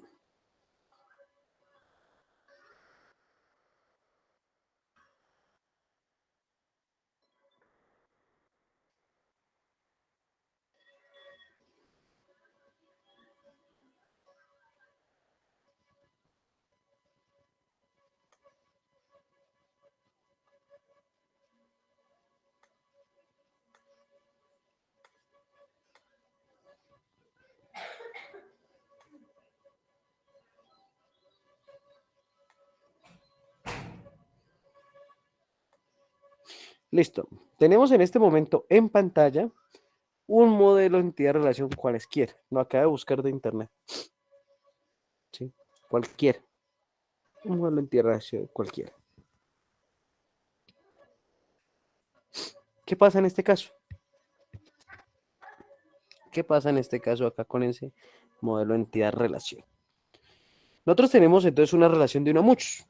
Listo. Tenemos en este momento en pantalla un modelo de entidad de relación cualesquiera. Lo acabo de buscar de internet. ¿Sí? Cualquiera. Un modelo de entidad de relación cualquiera. ¿Qué pasa en este caso? ¿Qué pasa en este caso acá con ese modelo de entidad-relación? Nosotros tenemos entonces una relación de uno a muchos.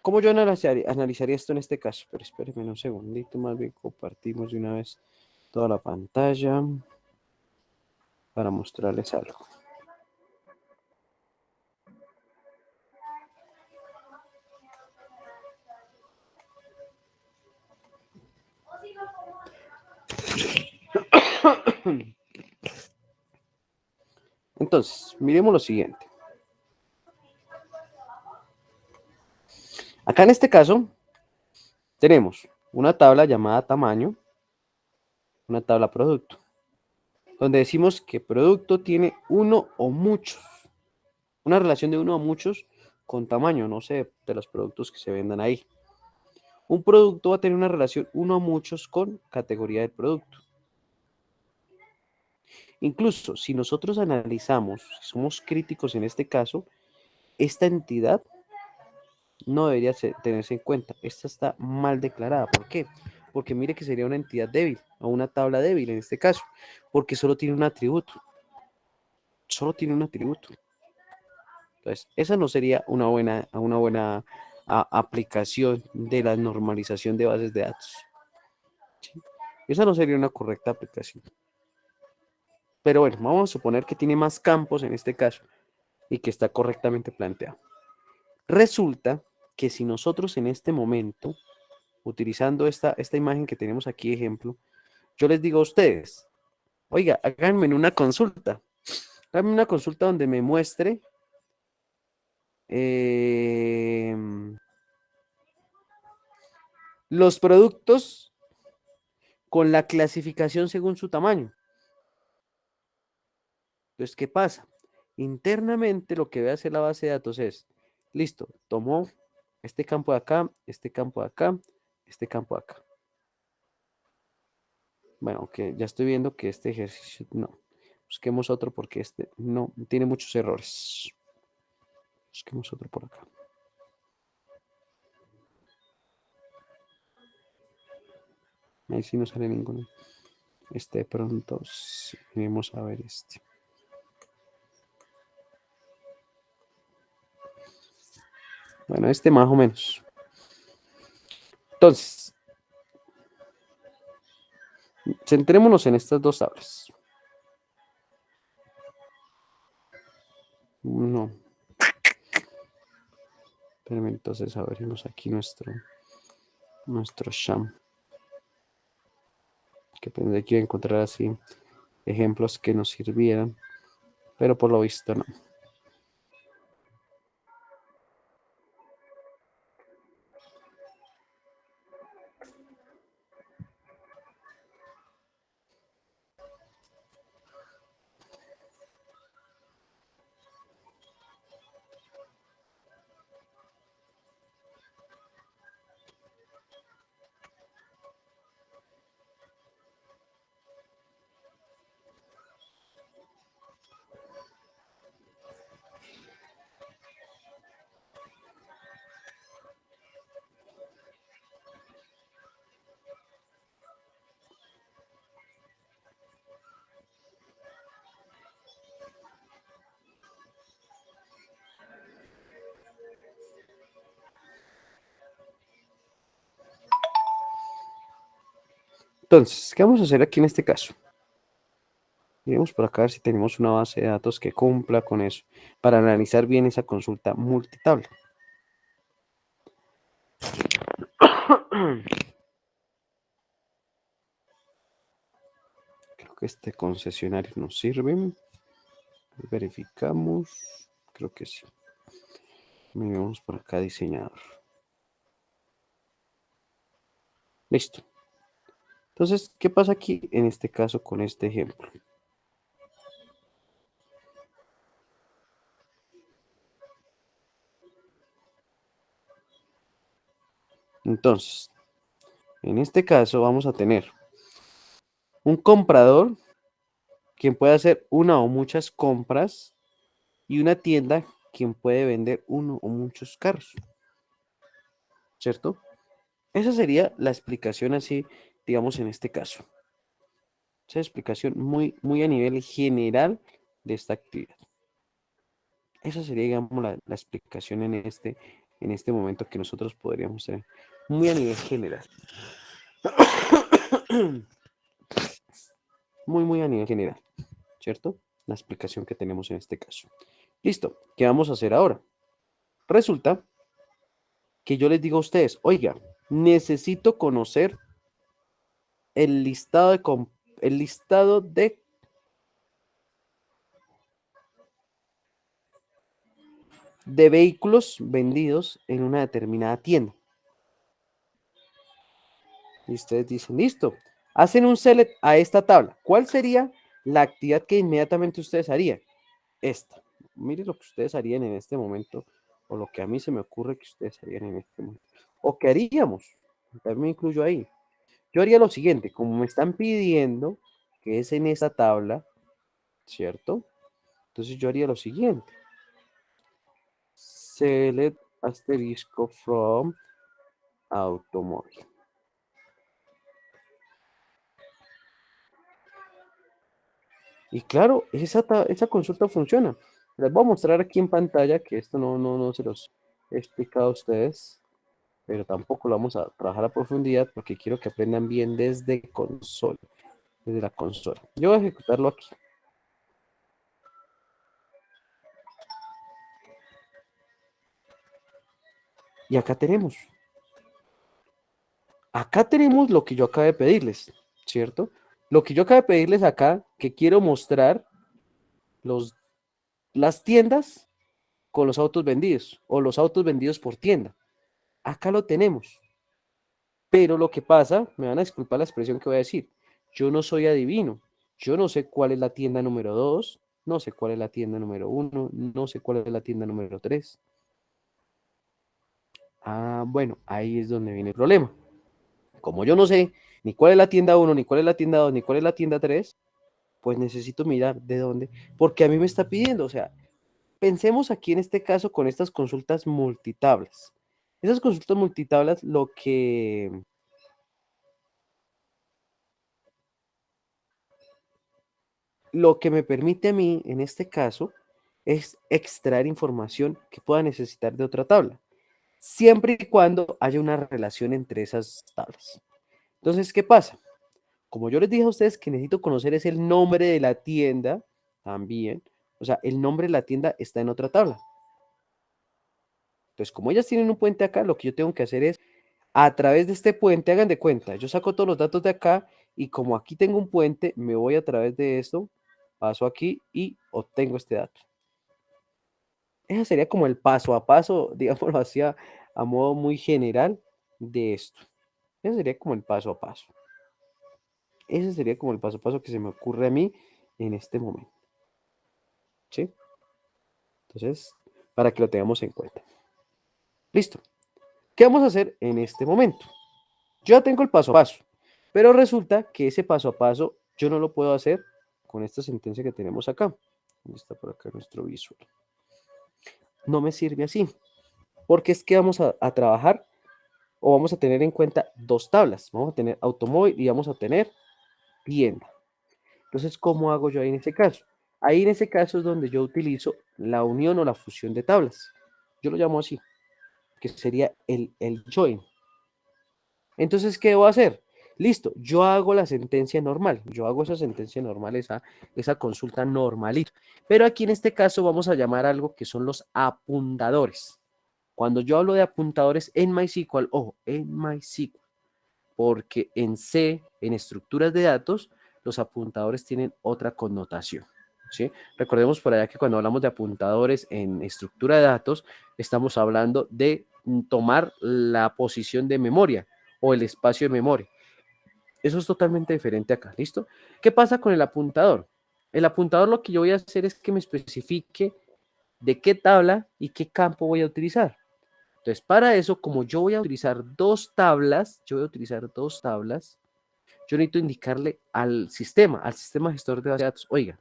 ¿Cómo yo analizaría esto en este caso? Pero espérenme un segundito, más bien compartimos de una vez toda la pantalla para mostrarles algo. Entonces, miremos lo siguiente. Acá en este caso, tenemos una tabla llamada tamaño, una tabla producto, donde decimos que producto tiene uno o muchos, una relación de uno a muchos con tamaño, no sé, de los productos que se vendan ahí. Un producto va a tener una relación uno a muchos con categoría del producto. Incluso si nosotros analizamos, si somos críticos en este caso, esta entidad no debería tenerse en cuenta. Esta está mal declarada. ¿Por qué? Porque mire que sería una entidad débil o una tabla débil en este caso, porque solo tiene un atributo. Solo tiene un atributo. Entonces, esa no sería una buena aplicación de la normalización de bases de datos. ¿Sí? Esa no sería una correcta aplicación. Pero bueno, vamos a suponer que tiene más campos en este caso y que está correctamente planteado. Resulta que si nosotros en este momento, utilizando esta imagen que tenemos aquí, ejemplo, yo les digo a ustedes, oiga, háganme una consulta. Háganme una consulta donde me muestre los productos con la clasificación según su tamaño. Entonces, ¿qué pasa? Internamente lo que va a hacer la base de datos es, listo, tomó este campo de acá, este campo de acá, este campo de acá. Bueno, aunque ya estoy viendo que este ejercicio, no. Busquemos otro porque este no tiene muchos errores. Busquemos otro por acá. Ahí sí no sale ninguno. De pronto, sí, vamos a ver este. Bueno, este más o menos. Entonces, centrémonos en estas dos tablas. No. Pero entonces abrimos aquí nuestro sham. Que pensé que iba a encontrar así ejemplos que nos sirvieran, pero por lo visto no. Entonces, ¿qué vamos a hacer aquí en este caso? Miremos por acá a ver si tenemos una base de datos que cumpla con eso, para analizar bien esa consulta multitabla. Creo que este concesionario nos sirve. Verificamos. Creo que sí. Miremos por acá, diseñador. Listo. Entonces, ¿qué pasa aquí en este caso con este ejemplo? Entonces, en este caso vamos a tener un comprador quien puede hacer una o muchas compras y una tienda quien puede vender uno o muchos carros, ¿cierto? Esa sería la explicación así, digamos, en este caso. Esa explicación muy a nivel general de esta actividad. Esa sería, digamos, la explicación en este momento que nosotros podríamos tener. Muy a nivel general. Muy a nivel general, ¿cierto? La explicación que tenemos en este caso. Listo, ¿qué vamos a hacer ahora? Resulta que yo les digo a ustedes, oiga, necesito conocer el listado de vehículos vendidos en una determinada tienda. Y ustedes dicen, listo, hacen un select a esta tabla. ¿Cuál sería la actividad que inmediatamente ustedes harían? Esta. Miren lo que ustedes harían en este momento, o lo que a mí se me ocurre que ustedes harían en este momento. O que haríamos, también me incluyo ahí. Yo haría lo siguiente, como me están pidiendo que es en esa tabla, ¿cierto? Entonces yo haría lo siguiente. Select asterisco from automóvil. Y claro, esa consulta funciona. Les voy a mostrar aquí en pantalla que esto no se los he explicado a ustedes, pero tampoco lo vamos a trabajar a profundidad porque quiero que aprendan bien desde consola, desde la consola. Yo voy a ejecutarlo aquí. Y acá tenemos lo que yo acabo de pedirles, ¿cierto? Lo que yo acabo de pedirles acá, que quiero mostrar las tiendas con los autos vendidos o los autos vendidos por tienda. Acá lo tenemos. Pero lo que pasa, me van a disculpar la expresión que voy a decir, yo no soy adivino. Yo no sé cuál es la tienda número 2, no sé cuál es la tienda número 1, no sé cuál es la tienda número 3. Ah, bueno, ahí es donde viene el problema. Como yo no sé ni cuál es la tienda 1, ni cuál es la tienda 2, ni cuál es la tienda 3, pues necesito mirar de dónde, porque a mí me está pidiendo, o sea, pensemos aquí en este caso con estas consultas multitablas. Esas consultas multitablas lo que me permite a mí en este caso es extraer información que pueda necesitar de otra tabla, siempre y cuando haya una relación entre esas tablas. Entonces, ¿qué pasa? Como yo les dije a ustedes que necesito conocer es el nombre de la tienda también, o sea, el nombre de la tienda está en otra tabla. Entonces, como ellas tienen un puente acá, lo que yo tengo que hacer es, a través de este puente, hagan de cuenta, yo saco todos los datos de acá y como aquí tengo un puente, me voy a través de esto, paso aquí y obtengo este dato. Ese sería como el paso a paso, digámoslo así, a modo muy general de esto. Ese sería como el paso a paso. Ese sería como el paso a paso que se me ocurre a mí en este momento. ¿Sí? Entonces, para que lo tengamos en cuenta. Listo. ¿Qué vamos a hacer en este momento? Yo ya tengo el paso a paso, pero resulta que ese paso a paso yo no lo puedo hacer con esta sentencia que tenemos acá. Está por acá nuestro visual. No me sirve así, porque es que vamos a trabajar o vamos a tener en cuenta dos tablas. Vamos a tener automóvil y vamos a tener tienda. Entonces, ¿cómo hago yo ahí en ese caso? Ahí en ese caso es donde yo utilizo la unión o la fusión de tablas. Yo lo llamo así, que sería el join. Entonces, ¿qué debo hacer? Listo, yo hago la sentencia normal, yo hago esa sentencia normal, esa consulta normalita. Pero aquí en este caso vamos a llamar algo que son los apuntadores. Cuando yo hablo de apuntadores en MySQL, ojo, en MySQL, porque en C, en estructuras de datos, los apuntadores tienen otra connotación. ¿Sí? Recordemos por allá que cuando hablamos de apuntadores en estructura de datos, estamos hablando de tomar la posición de memoria o el espacio de memoria. Eso es totalmente diferente acá, ¿listo? ¿Qué pasa con el apuntador? El apuntador lo que yo voy a hacer es que me especifique de qué tabla y qué campo voy a utilizar. Entonces, para eso, como yo voy a utilizar dos tablas, yo necesito indicarle al sistema gestor de bases de datos, oiga,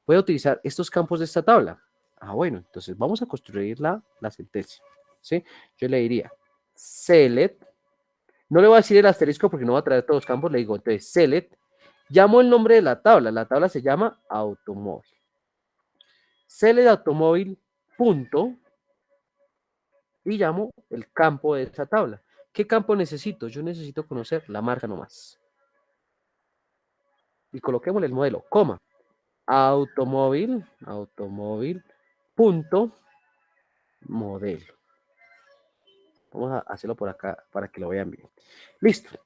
voy a utilizar estos campos de esta tabla. Ah, bueno, entonces vamos a construir la sentencia, ¿sí? Yo le diría select, no le voy a decir el asterisco porque no va a traer todos los campos, le digo, entonces select, llamo el nombre de la tabla se llama automóvil. Select automóvil, punto, y llamo el campo de esa tabla. ¿Qué campo necesito? Yo necesito conocer la marca nomás. Y coloquémosle el modelo, coma, automóvil, punto, modelo. Vamos a hacerlo por acá para que lo vean bien. Listo.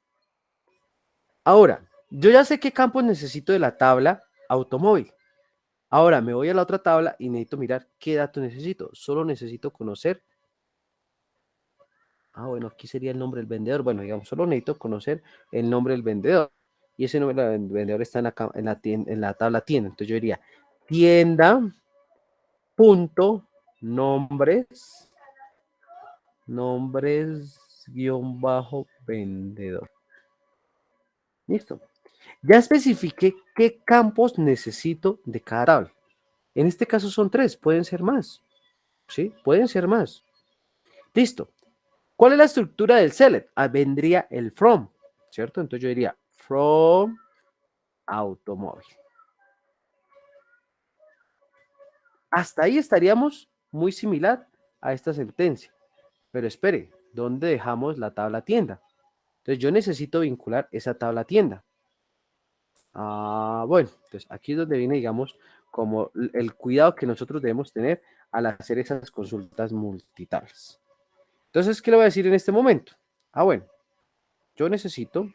Ahora, yo ya sé qué campos necesito de la tabla automóvil. Ahora me voy a la otra tabla y necesito mirar qué datos necesito. Solo necesito conocer. Ah, bueno, aquí sería el nombre del vendedor. Bueno, digamos, solo necesito conocer el nombre del vendedor. Y ese nombre del vendedor está en la tabla tienda. Entonces yo diría tienda, punto, nombres, guión bajo, vendedor. Listo. Ya especifiqué qué campos necesito de cada tabla. En este caso son 3, pueden ser más. ¿Sí? Pueden ser más. Listo. ¿Cuál es la estructura del select? Vendría el from, ¿cierto? Entonces yo diría from automóvil. Hasta ahí estaríamos muy similar a esta sentencia. Pero espere, ¿dónde dejamos la tabla tienda? Entonces yo necesito vincular esa tabla tienda. Bueno, entonces aquí es donde viene, digamos, como el cuidado que nosotros debemos tener al hacer esas consultas multitablas. Entonces, ¿qué le voy a decir en este momento? Bueno, yo necesito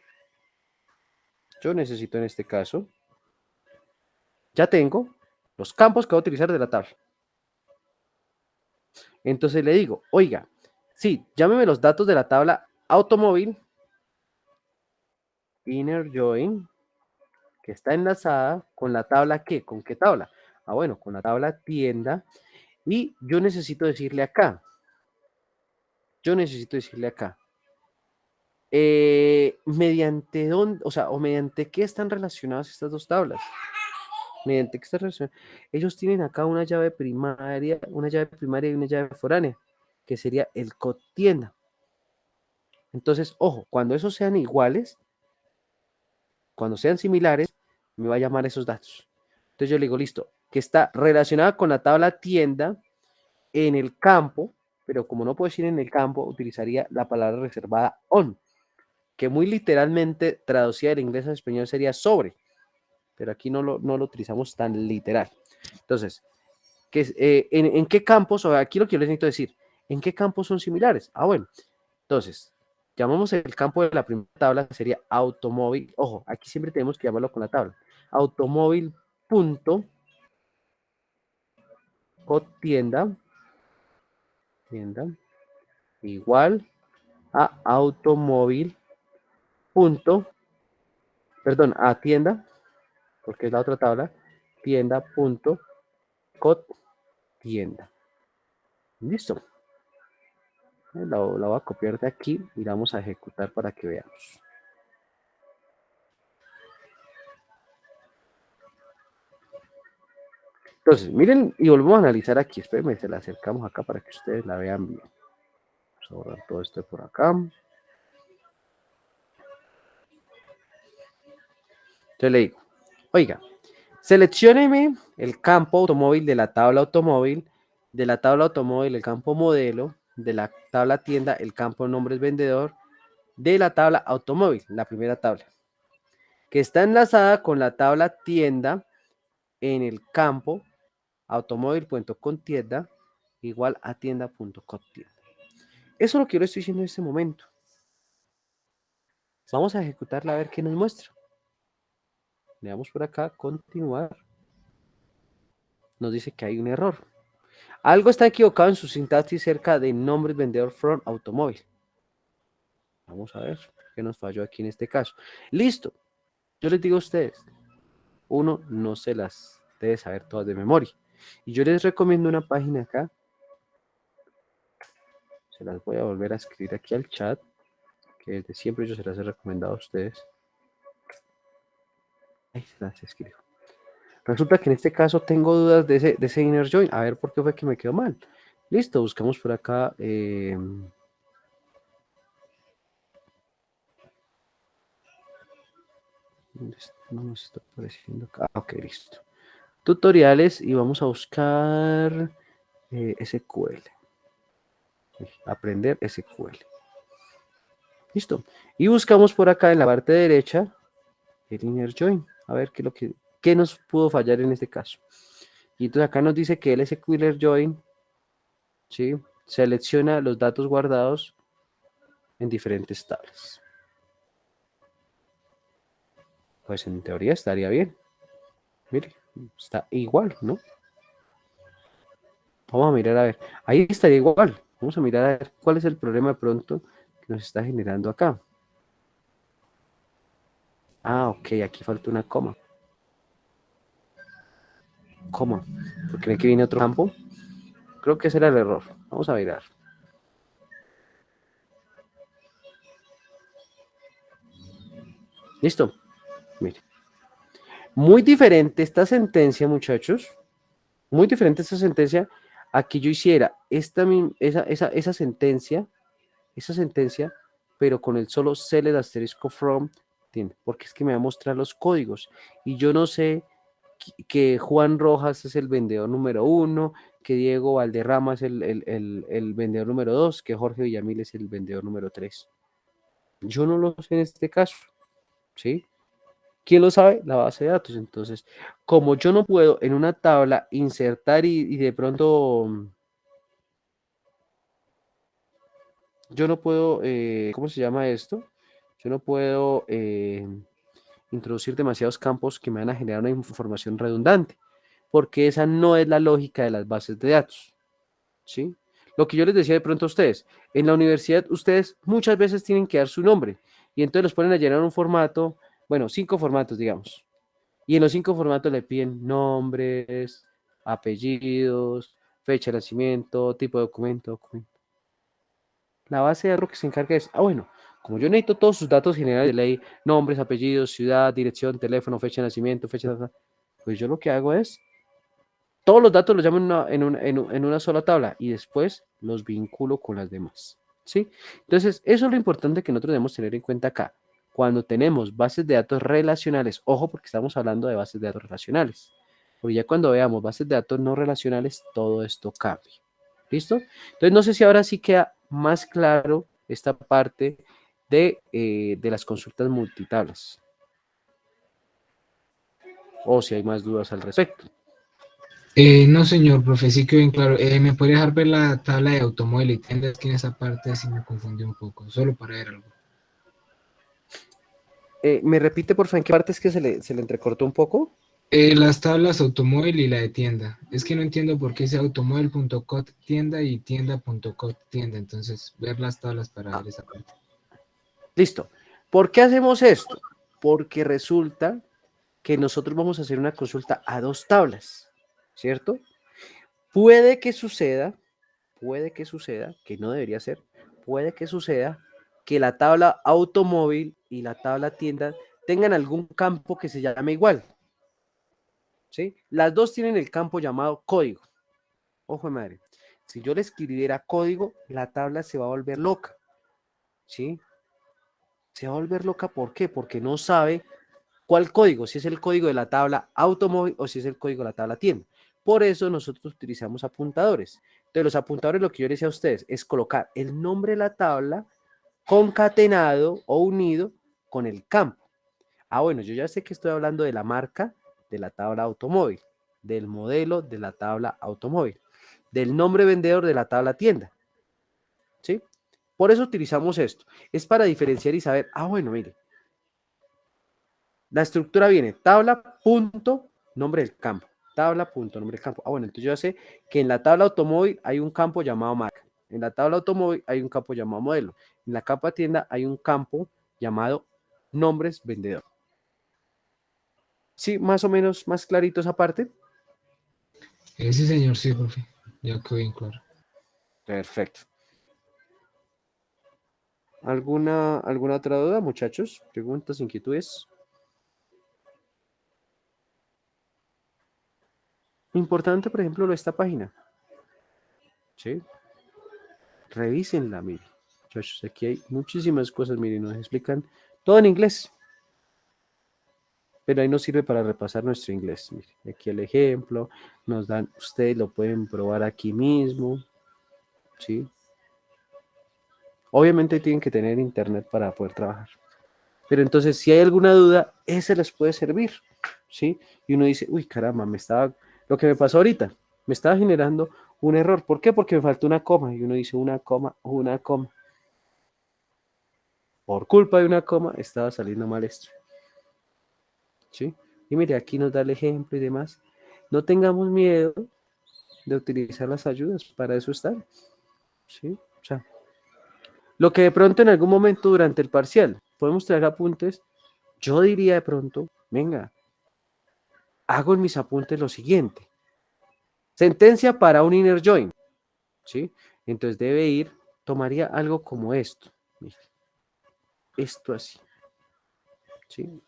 en este caso, ya tengo los campos que voy a utilizar de la tabla. Entonces le digo, oiga, sí, llámeme los datos de la tabla automóvil, inner join, que está enlazada con la tabla ¿qué? ¿Con qué tabla? Bueno, con la tabla tienda. Y yo necesito decirle acá, mediante dónde, o sea, o mediante qué están relacionadas estas dos tablas. Mediante qué están relacionadas. Ellos tienen acá una llave primaria y una llave foránea, que sería el code tienda. Entonces, ojo, cuando esos sean iguales, cuando sean similares, me va a llamar esos datos. Entonces yo le digo, listo, que está relacionada con la tabla tienda en el campo, pero como no puedo decir en el campo, utilizaría la palabra reservada on, que muy literalmente traducida del inglés al español sería sobre, pero aquí no lo utilizamos tan literal. Entonces, ¿en qué campos? O aquí lo que yo les necesito decir, ¿en qué campos son similares? Bueno, entonces, llamamos el campo de la primera tabla, que sería automóvil. Ojo, aquí siempre tenemos que llamarlo con la tabla. Automóvil punto tienda igual a automóvil punto, perdón, a tienda, porque es la otra tabla, tienda punto code tienda. Listo. La voy a copiar de aquí y la vamos a ejecutar para que veamos. Entonces, miren y volvemos a analizar aquí. Espérenme, se la acercamos acá para que ustedes la vean bien. Vamos a borrar todo esto por acá. Entonces le digo, oiga, seleccióneme el campo automóvil de la tabla automóvil, de la tabla automóvil el campo modelo, de la tabla tienda el campo nombres vendedor, de la tabla automóvil, la primera tabla, que está enlazada con la tabla tienda en el campo automóvil.contienda igual a tienda.contienda. Eso es lo que yo le estoy diciendo en este momento. Vamos a ejecutarla a ver qué nos muestra. Le damos por acá, continuar. Nos dice que hay un error. Algo está equivocado en su sintaxis cerca de nombres vendedor from automóvil. Vamos a ver qué nos falló aquí en este caso. Listo. Yo les digo a ustedes, uno no se las debe saber todas de memoria. Y yo les recomiendo una página acá. Se las voy a volver a escribir aquí al chat, que desde siempre yo se las he recomendado a ustedes. Ahí se las escribo. Resulta que en este caso tengo dudas de ese inner join. A ver por qué fue que me quedó mal. Listo, buscamos por acá. No nos está apareciendo acá. Ok, listo. Tutoriales y vamos a buscar SQL. Aprender SQL. Listo. Y buscamos por acá en la parte derecha el inner join. A ver qué nos pudo fallar en este caso. Y entonces acá nos dice que el SQL join, ¿sí?, selecciona los datos guardados en diferentes tablas. Pues en teoría estaría bien. Mire, está igual, ¿no? Vamos a mirar a ver. Ahí estaría igual. Vamos a mirar a ver cuál es el problema de pronto que nos está generando acá. Ok, aquí falta una coma. Coma. ¿Por qué aquí viene otro campo? Creo que ese era el error. Vamos a mirar. Listo. Mire. Muy diferente esta sentencia, muchachos. Muy diferente esta sentencia a que yo hiciera esa sentencia, pero con el solo select asterisco from, porque es que me va a mostrar los códigos y yo no sé que Juan Rojas es el vendedor número 1, que Diego Valderrama es el vendedor número 2, que Jorge Villamil es el vendedor número 3. Yo no lo sé en este caso, ¿sí? ¿Quién lo sabe? La base de datos. Entonces, como yo no puedo en una tabla insertar y de pronto yo no puedo, ¿cómo se llama esto? Yo no puedo introducir demasiados campos que me van a generar una información redundante, porque esa no es la lógica de las bases de datos, ¿sí? Lo que yo les decía de pronto a ustedes, en la universidad ustedes muchas veces tienen que dar su nombre y entonces los ponen a llenar un formato, bueno, 5 formatos, digamos, y en los 5 formatos le piden nombres, apellidos, fecha de nacimiento, tipo de documento. La base de datos que se encarga es, bueno, como yo necesito todos sus datos generales de ley, nombres, apellidos, ciudad, dirección, teléfono, fecha de nacimiento, pues yo lo que hago es, todos los datos los llamo en una sola tabla y después los vinculo con las demás, ¿sí? Entonces, eso es lo importante que nosotros debemos tener en cuenta acá. Cuando tenemos bases de datos relacionales, ojo porque estamos hablando de bases de datos relacionales, porque ya cuando veamos bases de datos no relacionales, todo esto cambia. ¿Listo? Entonces, no sé si ahora sí queda más claro esta parte de las consultas multitablas. O si hay más dudas al respecto. No, señor, profe, sí quedó bien claro. ¿Me podría dejar ver la tabla de automóvil y tiendas? Que en esa parte sí me confundí un poco, solo para ver algo. ¿Me repite, por favor, en qué parte es que se le entrecortó un poco? Las tablas automóvil y la de tienda. Es que no entiendo por qué dice automóvil.cot tienda y tienda.cot tienda. Entonces, ver las tablas para ver esa parte. Listo. ¿Por qué hacemos esto? Porque resulta que nosotros vamos a hacer una consulta a 2 tablas, ¿cierto? Puede que suceda, que no debería ser, puede que suceda que la tabla automóvil y la tabla tienda tengan algún campo que se llame igual, ¿sí? Las dos tienen el campo llamado código. Ojo de madre, si yo le escribiera código, la tabla se va a volver loca, ¿sí? Se va a volver loca, ¿por qué? Porque no sabe cuál código, si es el código de la tabla automóvil o si es el código de la tabla tienda. Por eso nosotros utilizamos apuntadores. Entonces, los apuntadores, lo que yo les decía a ustedes, es colocar el nombre de la tabla concatenado o unido con el campo. Bueno, yo ya sé que estoy hablando de la marca de la tabla automóvil, del modelo de la tabla automóvil, del nombre vendedor de la tabla tienda, ¿sí? Por eso utilizamos esto. Es para diferenciar y saber, bueno, mire, la estructura viene tabla, punto, nombre del campo. Tabla, punto, nombre del campo. Bueno, entonces yo ya sé que en la tabla automóvil hay un campo llamado marca. En la tabla automóvil hay un campo llamado modelo. En la capa tienda hay un campo llamado nombres vendedor. ¿Sí? Más o menos más clarito esa parte. Sí, señor, sí, profe. Ya quedó bien claro. Perfecto. ¿Alguna otra duda, muchachos? ¿Preguntas, inquietudes? Importante, por ejemplo, esta página. ¿Sí? Revísenla, miren. Muchachos, aquí hay muchísimas cosas, miren, nos explican todo en inglés. Pero ahí nos sirve para repasar nuestro inglés. Miren, aquí el ejemplo, nos dan, ustedes lo pueden probar aquí mismo, ¿sí? Obviamente tienen que tener internet para poder trabajar. Pero entonces, si hay alguna duda, ese les puede servir, ¿sí? Y uno dice, uy, caramba, lo que me pasó ahorita, me estaba generando un error. ¿Por qué? Porque me faltó una coma. Y uno dice una coma. Por culpa de una coma, estaba saliendo mal esto, ¿sí? Y mire, aquí nos da el ejemplo y demás. No tengamos miedo de utilizar las ayudas, para eso están, ¿sí? O sea, lo que de pronto en algún momento durante el parcial podemos traer apuntes, yo diría de pronto, venga, hago en mis apuntes lo siguiente. Sentencia para un inner join, ¿sí? Entonces tomaría algo como esto, mire, esto así, ¿sí?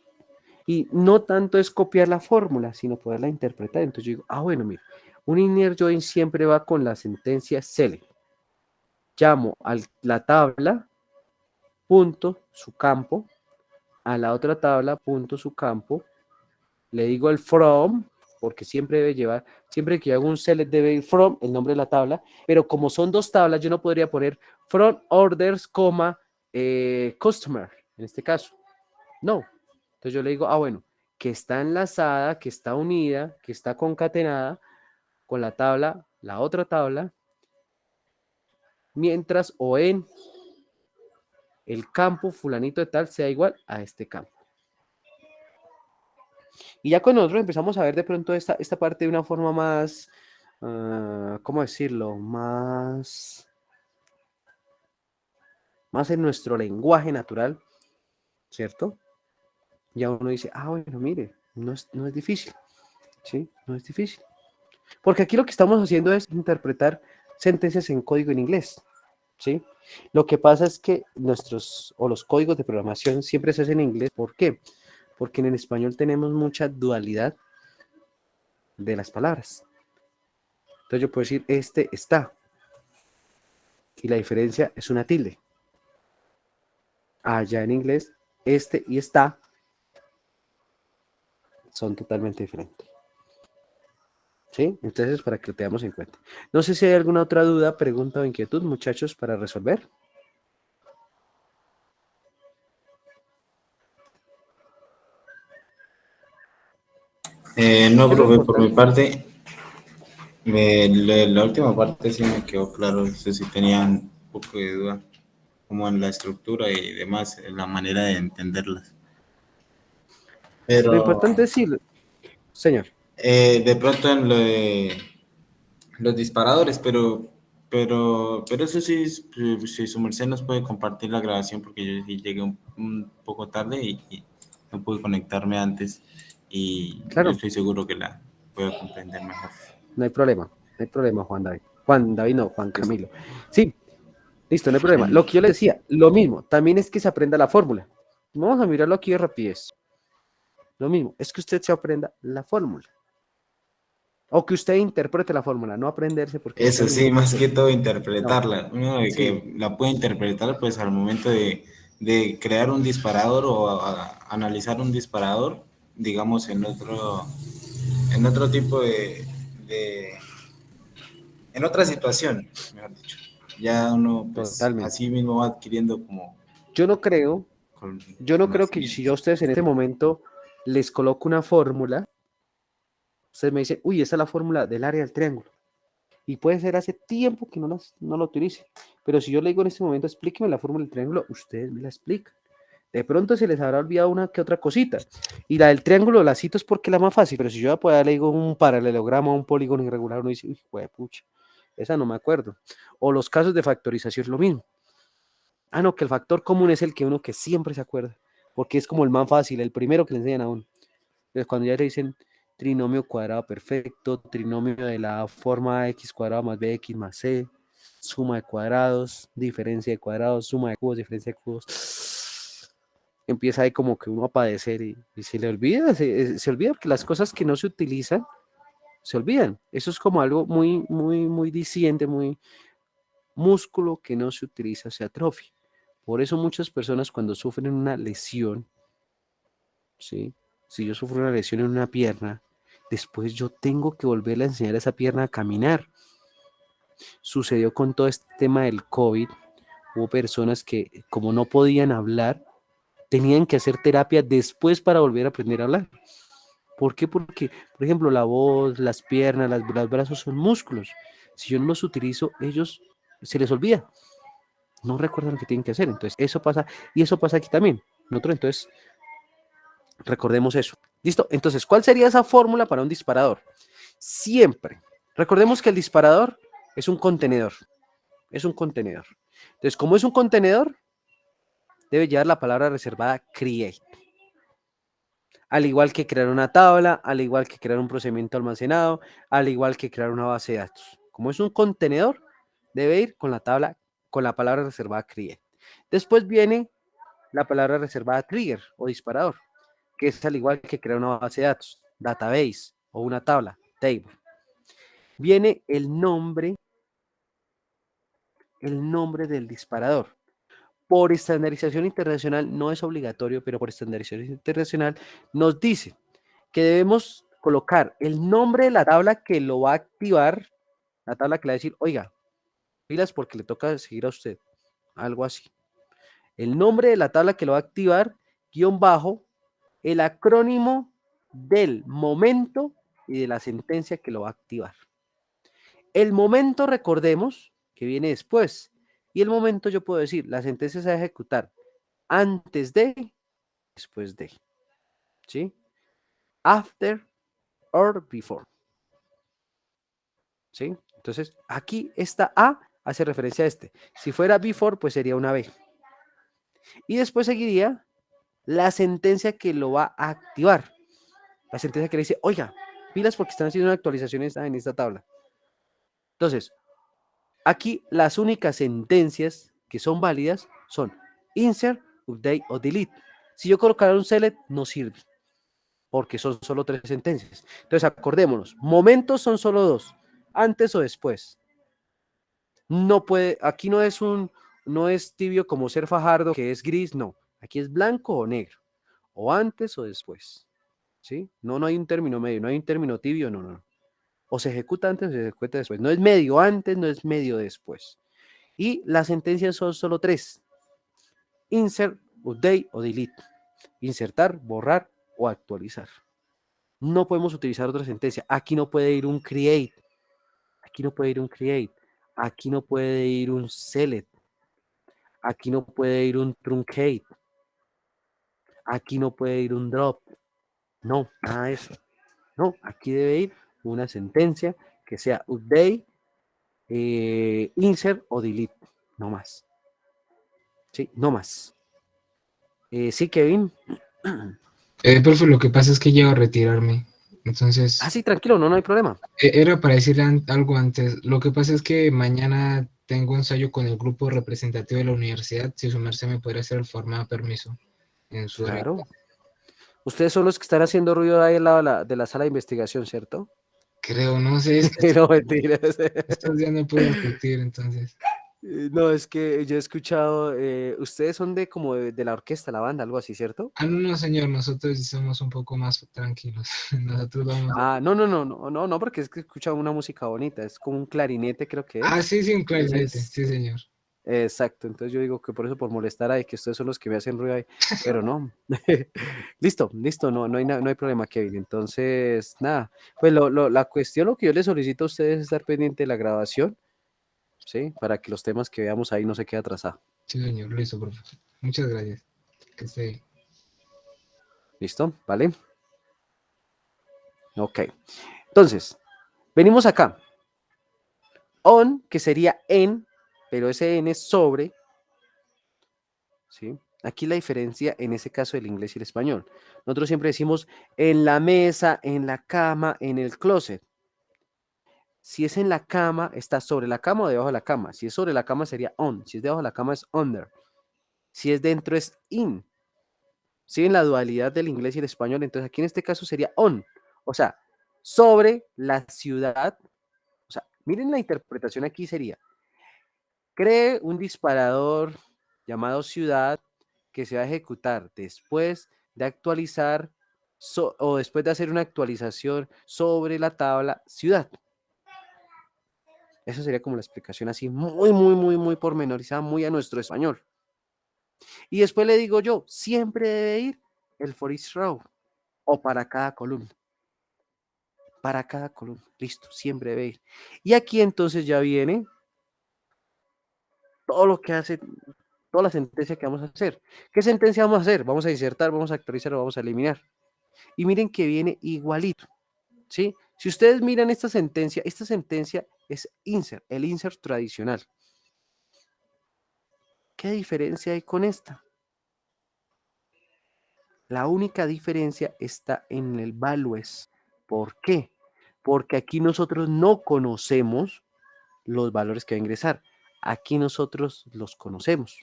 Y no tanto es copiar la fórmula, sino poderla interpretar. Entonces yo digo, bueno, mire, un inner join siempre va con la sentencia select. Llamo a la tabla, punto, su campo, a la otra tabla, punto, su campo, le digo el from, porque siempre debe llevar, siempre que yo hago un select debe ir from, el nombre de la tabla, pero como son dos tablas, yo no podría poner from orders, customer, en este caso. No. Entonces yo le digo, bueno, que está enlazada, que está unida, que está concatenada con la tabla, la otra tabla, mientras o en el campo fulanito de tal sea igual a este campo. Y ya con nosotros empezamos a ver de pronto esta parte de una forma más, ¿cómo decirlo? Más en nuestro lenguaje natural, ¿cierto? Ya uno dice, bueno, mire, no es difícil, ¿sí? No es difícil. Porque aquí lo que estamos haciendo es interpretar sentencias en código en inglés, ¿sí? Lo que pasa es que los códigos de programación siempre se hacen en inglés. ¿Por qué? Porque en el español tenemos mucha dualidad de las palabras. Entonces yo puedo decir, este está. Y la diferencia es una tilde. Allá en inglés, este y está son totalmente diferentes. ¿Sí? Entonces, para que lo tengamos en cuenta. No sé si hay alguna otra duda, pregunta o inquietud, muchachos, para resolver. No, ¿Qué es lo profe, por mi importante? parte, la última parte sí me quedó claro, no sé si tenían un poco de duda, como en la estructura y demás, en la manera de entenderlas. Lo Pero importante es decir, señor. de pronto en lo de los disparadores, pero eso sí, si su merced nos puede compartir la grabación, porque yo sí llegué un poco tarde y no pude conectarme antes, y yo Claro, estoy seguro que la puedo comprender mejor. no hay problema, Juan David. Juan David no, Juan Pues, Camilo. Sí, listo, no hay problema. bien. Lo que yo le decía, lo mismo, también es que se aprenda la fórmula. Vamos a mirarlo aquí de rapidez. Lo mismo, es que usted se aprenda la fórmula. O que usted interprete la fórmula, no aprenderse porque es que Eso hay sí, gente más que... que todo No, interpretarla. Uno de sí, que la puede interpretar pues al momento de crear un disparador o analizar un disparador, digamos en otro tipo de en otra situación, mejor dicho. Ya uno pues totalmente. así mismo va adquiriendo como Yo no creo, que si yo a conocimientos. ustedes en este momento les coloco una fórmula, ustedes me dicen, uy, esa es la fórmula del área del triángulo. Y puede ser hace tiempo que no lo utilice. Pero si yo le digo en este momento, explíqueme la fórmula del triángulo, ustedes me la explican. De pronto se les habrá olvidado una que otra cosita. Y la del triángulo la cito es porque es la más fácil, pero si yo le digo un paralelogramo, un polígono irregular, uno dice, uy, pucha, esa no me acuerdo. O los casos de factorización es lo mismo. No, que el factor común es el que uno que siempre se acuerda, porque es como el más fácil, el primero que le enseñan a uno. Entonces, cuando ya le dicen trinomio cuadrado perfecto, trinomio de la forma x cuadrado más bx más c, suma de cuadrados, diferencia de cuadrados, suma de cubos, diferencia de cubos, empieza ahí como que uno a padecer y se le olvida, se olvida que las cosas que no se utilizan, se olvidan. Eso es como algo muy, muy, muy diciente, muy músculo que no se utiliza, se atrofia. Por eso muchas personas cuando sufren una lesión, ¿sí? Si yo sufro una lesión en una pierna, después yo tengo que volverle a enseñar a esa pierna a caminar. Sucedió con todo este tema del COVID. Hubo personas que, como no podían hablar, tenían que hacer terapia después para volver a aprender a hablar. ¿Por qué? Porque, por ejemplo, la voz, las piernas, los brazos son músculos. Si yo no los utilizo, ellos se les olvida. No recuerdan lo que tienen que hacer. Entonces, eso pasa, y eso pasa aquí también. Nosotros, entonces, recordemos eso. ¿Listo? Entonces, ¿cuál sería esa fórmula para un disparador? Siempre. Recordemos que el disparador es un contenedor. Es un contenedor. Entonces, como es un contenedor, debe llevar la palabra reservada create. Al igual que crear una tabla, al igual que crear un procedimiento almacenado, al igual que crear una base de datos. Como es un contenedor, debe ir con la tabla, con la palabra reservada create. Después viene la palabra reservada trigger o disparador, que es al igual que crear una base de datos, database o una tabla, table. Viene el nombre del disparador. Por estandarización internacional no es obligatorio, pero por estandarización internacional nos dice que debemos colocar el nombre de la tabla que lo va a activar, la tabla que le va a decir, oiga, pilas porque le toca seguir a usted, algo así. El nombre de la tabla que lo va a activar, guión bajo, el acrónimo del momento y de la sentencia que lo va a activar. El momento, recordemos, que viene después. Y el momento yo puedo decir, la sentencia se va a ejecutar antes de, después de. ¿Sí? After or before. ¿Sí? Entonces, aquí esta A hace referencia a este. Si fuera before, pues sería una B. Y después seguiría la sentencia que lo va a activar. La sentencia que le dice, oiga, pilas porque están haciendo una actualización en esta tabla. Entonces, aquí las únicas sentencias que son válidas son insert, update o delete. Si yo colocara un select, no sirve, porque son solo 3 sentencias. Entonces, acordémonos, momentos son solo 2, antes o después. No puede, aquí no es tibio como ser Fajardo, que es gris, no. Aquí es blanco o negro, o antes o después. ¿Sí? No hay un término medio, no hay un término tibio, no. O se ejecuta antes o se ejecuta después. No es medio antes, no es medio después. Y las sentencias son solo 3. Insert, update o delete. Insertar, borrar o actualizar. No podemos utilizar otra sentencia. Aquí no puede ir un create. Aquí no puede ir un create. Aquí no puede ir un select. Aquí no puede ir un truncate. Aquí no puede ir un drop. No, nada de eso. No, aquí debe ir una sentencia que sea update, insert o delete. No más. Sí, no más. Sí, Kevin. Profe, lo que pasa es que llego a retirarme. Entonces, Sí, tranquilo, no hay problema. era para decirle algo antes. Lo que pasa es que mañana tengo ensayo con el grupo representativo de la universidad. Si su merced me podría hacer el forma de permiso en su área. Claro. Ustedes son los que están haciendo ruido ahí al lado de la sala de investigación, ¿cierto? Creo, no sé, es que No, mentiras. estos días no puedo asistir, entonces. No, es que yo he escuchado, ustedes son de como de la orquesta, la banda, algo así, ¿cierto? No, señor, nosotros somos un poco más tranquilos. Nosotros vamos. No, porque es que he escuchado una música bonita, es como un clarinete, creo que es. Sí, un clarinete, Entonces, sí, señor. exacto, entonces yo digo que por eso, por molestar ahí, que ustedes son los que me hacen ruido ahí, pero no. Listo, no hay problema, Kevin. Entonces, nada, pues la cuestión, lo que yo les solicito a ustedes es estar pendiente de la grabación, ¿sí? Para que los temas que veamos ahí no se queden atrasados. Sí, señor, listo, profe. Muchas gracias. Que esté bien. ¿Listo? ¿Vale? Ok. Entonces, venimos acá. On, que sería en, pero ese en es sobre, ¿sí? Aquí la diferencia en ese caso del inglés y el español. Nosotros siempre decimos en la mesa, en la cama, en el closet. Si es en la cama, está sobre la cama o debajo de la cama. Si es sobre la cama sería on. Si es debajo de la cama es under. Si es dentro es in. Si en la dualidad del inglés y el español, entonces aquí en este caso sería on. O sea, sobre la ciudad. O sea, miren la interpretación aquí sería, cree un disparador llamado ciudad que se va a ejecutar después de actualizar o después de hacer una actualización sobre la tabla ciudad. Esa sería como la explicación así muy pormenorizada, muy a nuestro español. Y después le digo yo, siempre debe ir el for each row o para cada columna. Para cada columna, listo, siempre debe ir. Y aquí entonces ya viene todo lo que hace, toda la sentencia que vamos a hacer. ¿Qué sentencia vamos a hacer? Vamos a insertar, vamos a actualizar o vamos a eliminar. Y miren que viene igualito, ¿sí? Si ustedes miran esta sentencia es insert, el insert tradicional. ¿Qué diferencia hay con esta? La única diferencia está en el values. ¿Por qué? Porque aquí nosotros no conocemos los valores que va a ingresar. Aquí nosotros los conocemos.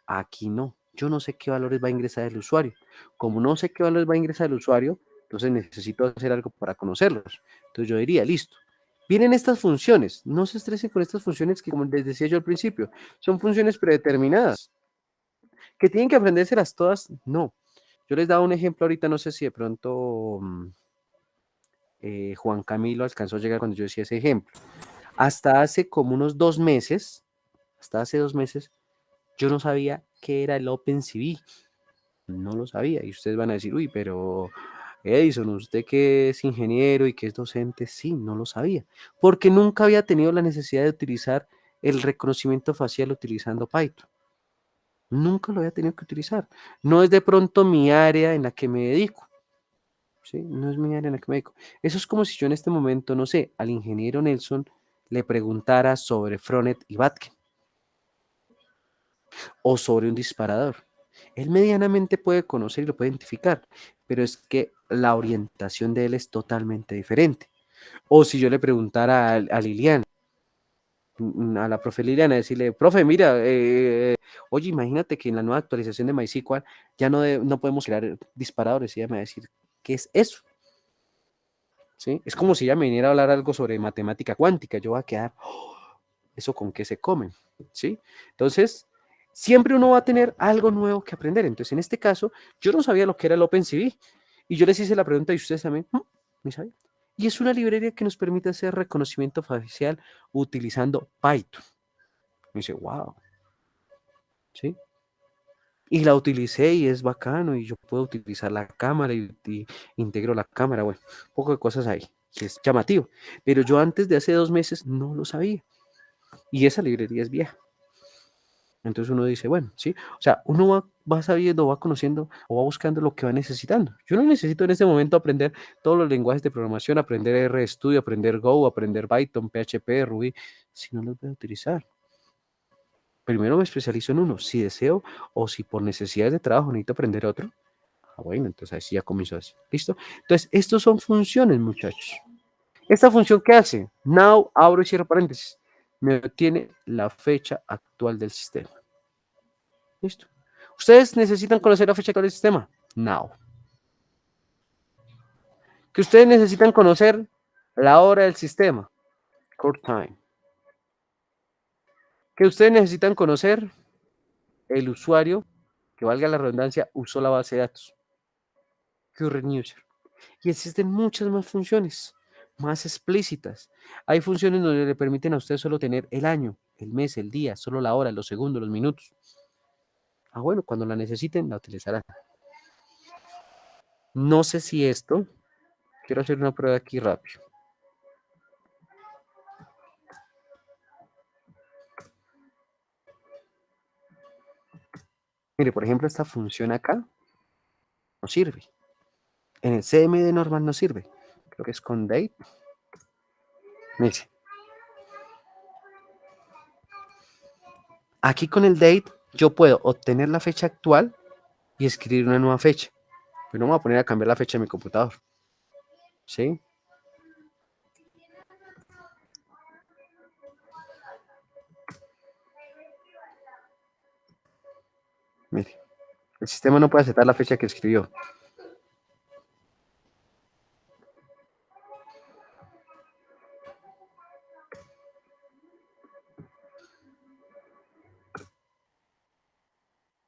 Aquí no. Yo no sé qué valores va a ingresar el usuario. Como no sé qué valores va a ingresar el usuario, entonces necesito hacer algo para conocerlos. Entonces yo diría, listo. Vienen estas funciones. No se estresen con estas funciones que, como les decía yo al principio, son funciones predeterminadas. ¿Que tienen que aprendérselas todas? No. Yo les daba un ejemplo ahorita, no sé si de pronto Juan Camilo alcanzó a llegar cuando yo decía ese ejemplo. Hasta hace como unos 2 meses, hasta hace 2 meses, yo no sabía qué era el OpenCV. No lo sabía. Y ustedes van a decir, uy, pero Edison, usted que es ingeniero y que es docente, sí, no lo sabía. Porque nunca había tenido la necesidad de utilizar el reconocimiento facial utilizando Python. Nunca lo había tenido que utilizar. No es de pronto mi área en la que me dedico. ¿Sí? No es mi área en la que me dedico. Eso es como si yo en este momento, no sé, al ingeniero Nelson le preguntara sobre Fronet y Batkin o sobre un disparador. Él medianamente puede conocer y lo puede identificar, pero es que la orientación de él es totalmente diferente. O si yo le preguntara a Liliana, a la profe Liliana, decirle, profe, mira, oye, imagínate que en la nueva actualización de MySQL ya no podemos crear disparadores, y ella me va a decir, ¿qué es eso? ¿Sí? Es como si ella me viniera a hablar algo sobre matemática cuántica, yo voy a quedar, "Oh, ¿eso con qué se comen?" ¿Sí? Entonces, siempre uno va a tener algo nuevo que aprender. Entonces, en este caso, yo no sabía lo que era el OpenCV y yo les hice la pregunta y ustedes también, ¿me saben? Y es una librería que nos permite hacer reconocimiento facial utilizando Python. Me dice, wow, ¿sí? Y la utilicé y es bacano y yo puedo utilizar la cámara y integro la cámara, bueno, un poco de cosas ahí, que es llamativo. Pero yo antes de hace 2 meses no lo sabía y esa librería es vieja. Entonces uno dice, bueno, sí, o sea, uno va sabiendo, va conociendo o va buscando lo que va necesitando. Yo no necesito en este momento aprender todos los lenguajes de programación, aprender RStudio, aprender Go, aprender Python, PHP, Ruby, si no los voy a utilizar. Primero me especializo en uno, si deseo o si por necesidades de trabajo necesito aprender otro. Bueno, entonces así ya comienzo así. ¿Listo? Entonces, estos son funciones, muchachos. ¿Esta función qué hace? Now, abro y cierro paréntesis. Me obtiene la fecha actual del sistema. ¿Listo? ¿Ustedes necesitan conocer la fecha actual del sistema? Now. ¿Que ustedes necesitan conocer la hora del sistema? Current time. ¿Que ustedes necesitan conocer el usuario, que valga la redundancia, usó la base de datos? Current user. Y existen muchas más funciones, más explícitas. Hay funciones donde le permiten a usted solo tener el año, el mes, el día, solo la hora, los segundos, los minutos. Bueno, cuando la necesiten, la utilizarán. No sé si esto, quiero hacer una prueba aquí rápido. Mire, por ejemplo, esta función acá no sirve. En el CMD normal no sirve. Creo que es con date. Mire. Aquí con el date yo puedo obtener la fecha actual y escribir una nueva fecha. Pero no me voy a poner a cambiar la fecha de mi computador. ¿Sí? Mire. El sistema no puede aceptar la fecha que escribió.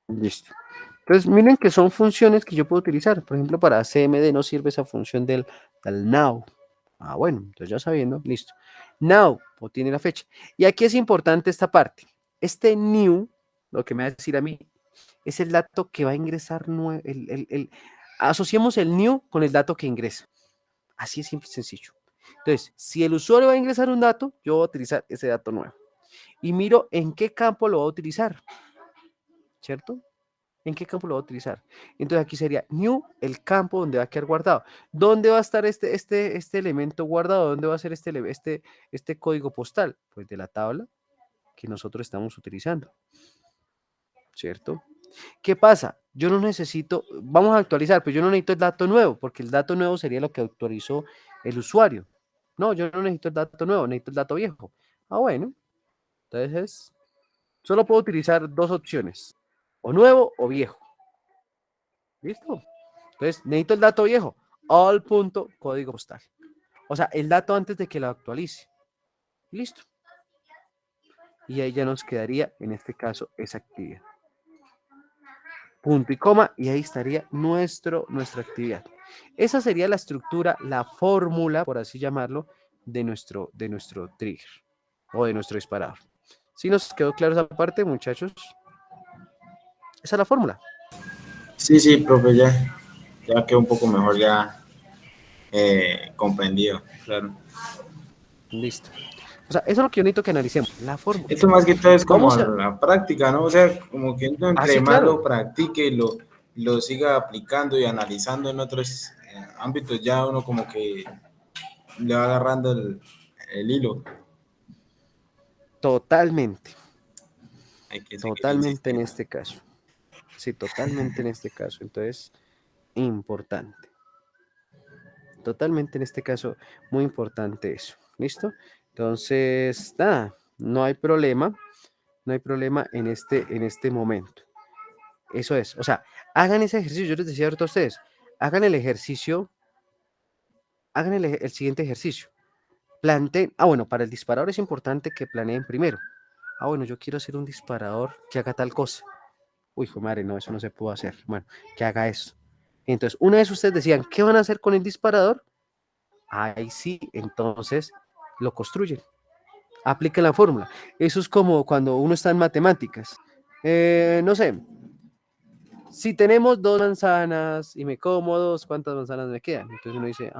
Listo. Entonces, miren que son funciones que yo puedo utilizar. Por ejemplo, para CMD no sirve esa función del now. Bueno, entonces ya sabiendo, listo. Now, tiene la fecha. Y aquí es importante esta parte. Este new, lo que me va a decir a mí, es el dato que va a ingresar. Asociemos el new con el dato que ingresa. Así es simple y sencillo. Entonces, si el usuario va a ingresar un dato, yo voy a utilizar ese dato nuevo. Y miro en qué campo lo voy a utilizar. ¿Cierto? ¿En qué campo lo voy a utilizar? Entonces aquí sería new, el campo donde va a quedar guardado. ¿Dónde va a estar este elemento guardado? ¿Dónde va a ser este código postal? Pues de la tabla que nosotros estamos utilizando. ¿Cierto? ¿Qué pasa? Yo no necesito, vamos a actualizar, pero yo no necesito el dato nuevo, porque el dato nuevo sería lo que autorizó el usuario. No, yo no necesito el dato nuevo, necesito el dato viejo. Bueno, entonces solo puedo utilizar 2 opciones, o nuevo o viejo. ¿Listo? Entonces, necesito el dato viejo, all punto código postal. O sea, el dato antes de que lo actualice. Listo. Y ahí ya nos quedaría, en este caso, esa actividad. Punto y coma, y ahí estaría nuestra actividad. Esa sería la estructura, la fórmula, por así llamarlo, de nuestro trigger o de nuestro disparador. ¿Sí nos quedó claro esa parte, muchachos? Esa es la fórmula. Sí, sí, profe, ya quedó un poco mejor, ya comprendido, claro. Listo. O sea, eso es lo que yo necesito que analicemos, la fórmula. Esto más que todo es como Vamos a... la práctica, ¿no? O sea, como que uno Ah, entre sí, más lo claro. practique y lo siga aplicando y analizando en otros ámbitos, ya uno como que le va agarrando el hilo. Totalmente. Hay que seguir Totalmente en insistiendo. este caso. Sí, totalmente en este caso. Entonces, importante. Totalmente en este caso, muy importante eso. ¿Listo? Entonces, nada, no hay problema. No hay problema en este momento. Eso es. O sea, hagan ese ejercicio. Yo les decía ahorita a ustedes, hagan el ejercicio, hagan el siguiente ejercicio. Planteen, bueno, para el disparador es importante que planeen primero. Bueno, yo quiero hacer un disparador que haga tal cosa. Uy, hijo de madre, no, eso no se puede hacer. Bueno, que haga eso. Entonces, una vez ustedes decían, ¿qué van a hacer con el disparador? Ahí sí, entonces lo construyen. Apliquen la fórmula. Eso es como cuando uno está en matemáticas. No sé, si tenemos 2 manzanas y me como 2, ¿cuántas manzanas me quedan? Entonces uno dice,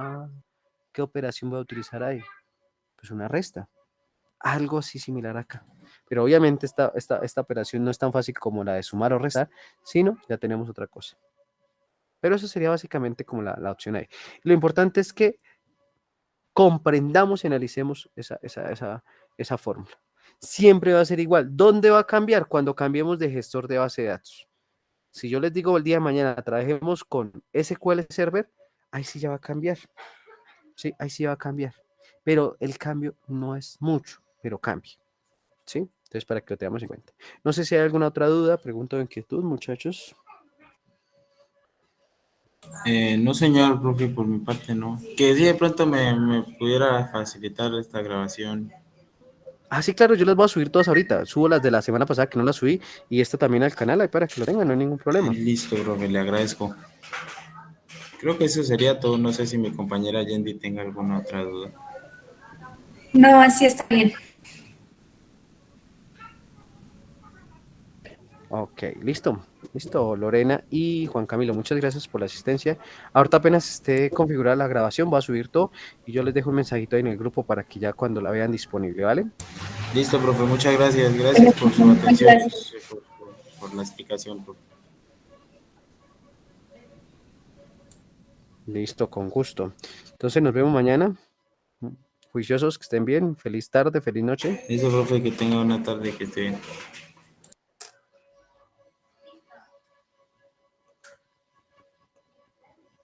¿qué operación voy a utilizar ahí? Pues una resta. Algo así similar acá. Pero obviamente esta operación no es tan fácil como la de sumar o restar, sino ya tenemos otra cosa. Pero eso sería básicamente como la opción ahí. Lo importante es que comprendamos y analicemos esa fórmula. Siempre va a ser igual. ¿Dónde va a cambiar? Cuando cambiemos de gestor de base de datos. Si yo les digo el día de mañana trabajemos con SQL Server, ahí sí ya va a cambiar. Sí, ahí sí va a cambiar. Pero el cambio no es mucho, pero cambia. ¿Sí? Entonces, para que lo tengamos en cuenta. No sé si hay alguna otra duda, pregunta o inquietud, muchachos. No, señor, profe, por mi parte no. Que si de pronto me pudiera facilitar esta grabación. Sí, claro, yo las voy a subir todas ahorita. Subo las de la semana pasada que no las subí y esta también al canal ahí para que lo tengan, no hay ningún problema. Listo, profe, le agradezco. Creo que eso sería todo. No sé si mi compañera Yendi tenga alguna otra duda. No, así está bien. Ok, listo. Listo, Lorena y Juan Camilo, muchas gracias por la asistencia. Ahorita apenas esté configurada la grabación, voy a subir todo y yo les dejo un mensajito ahí en el grupo para que ya cuando la vean disponible, ¿vale? Listo, profe, muchas gracias. Gracias por su atención y por la explicación, profe. Listo, con gusto. Entonces nos vemos mañana. Juiciosos, que estén bien. Feliz tarde, feliz noche. Listo, profe, que tenga una tarde que esté bien.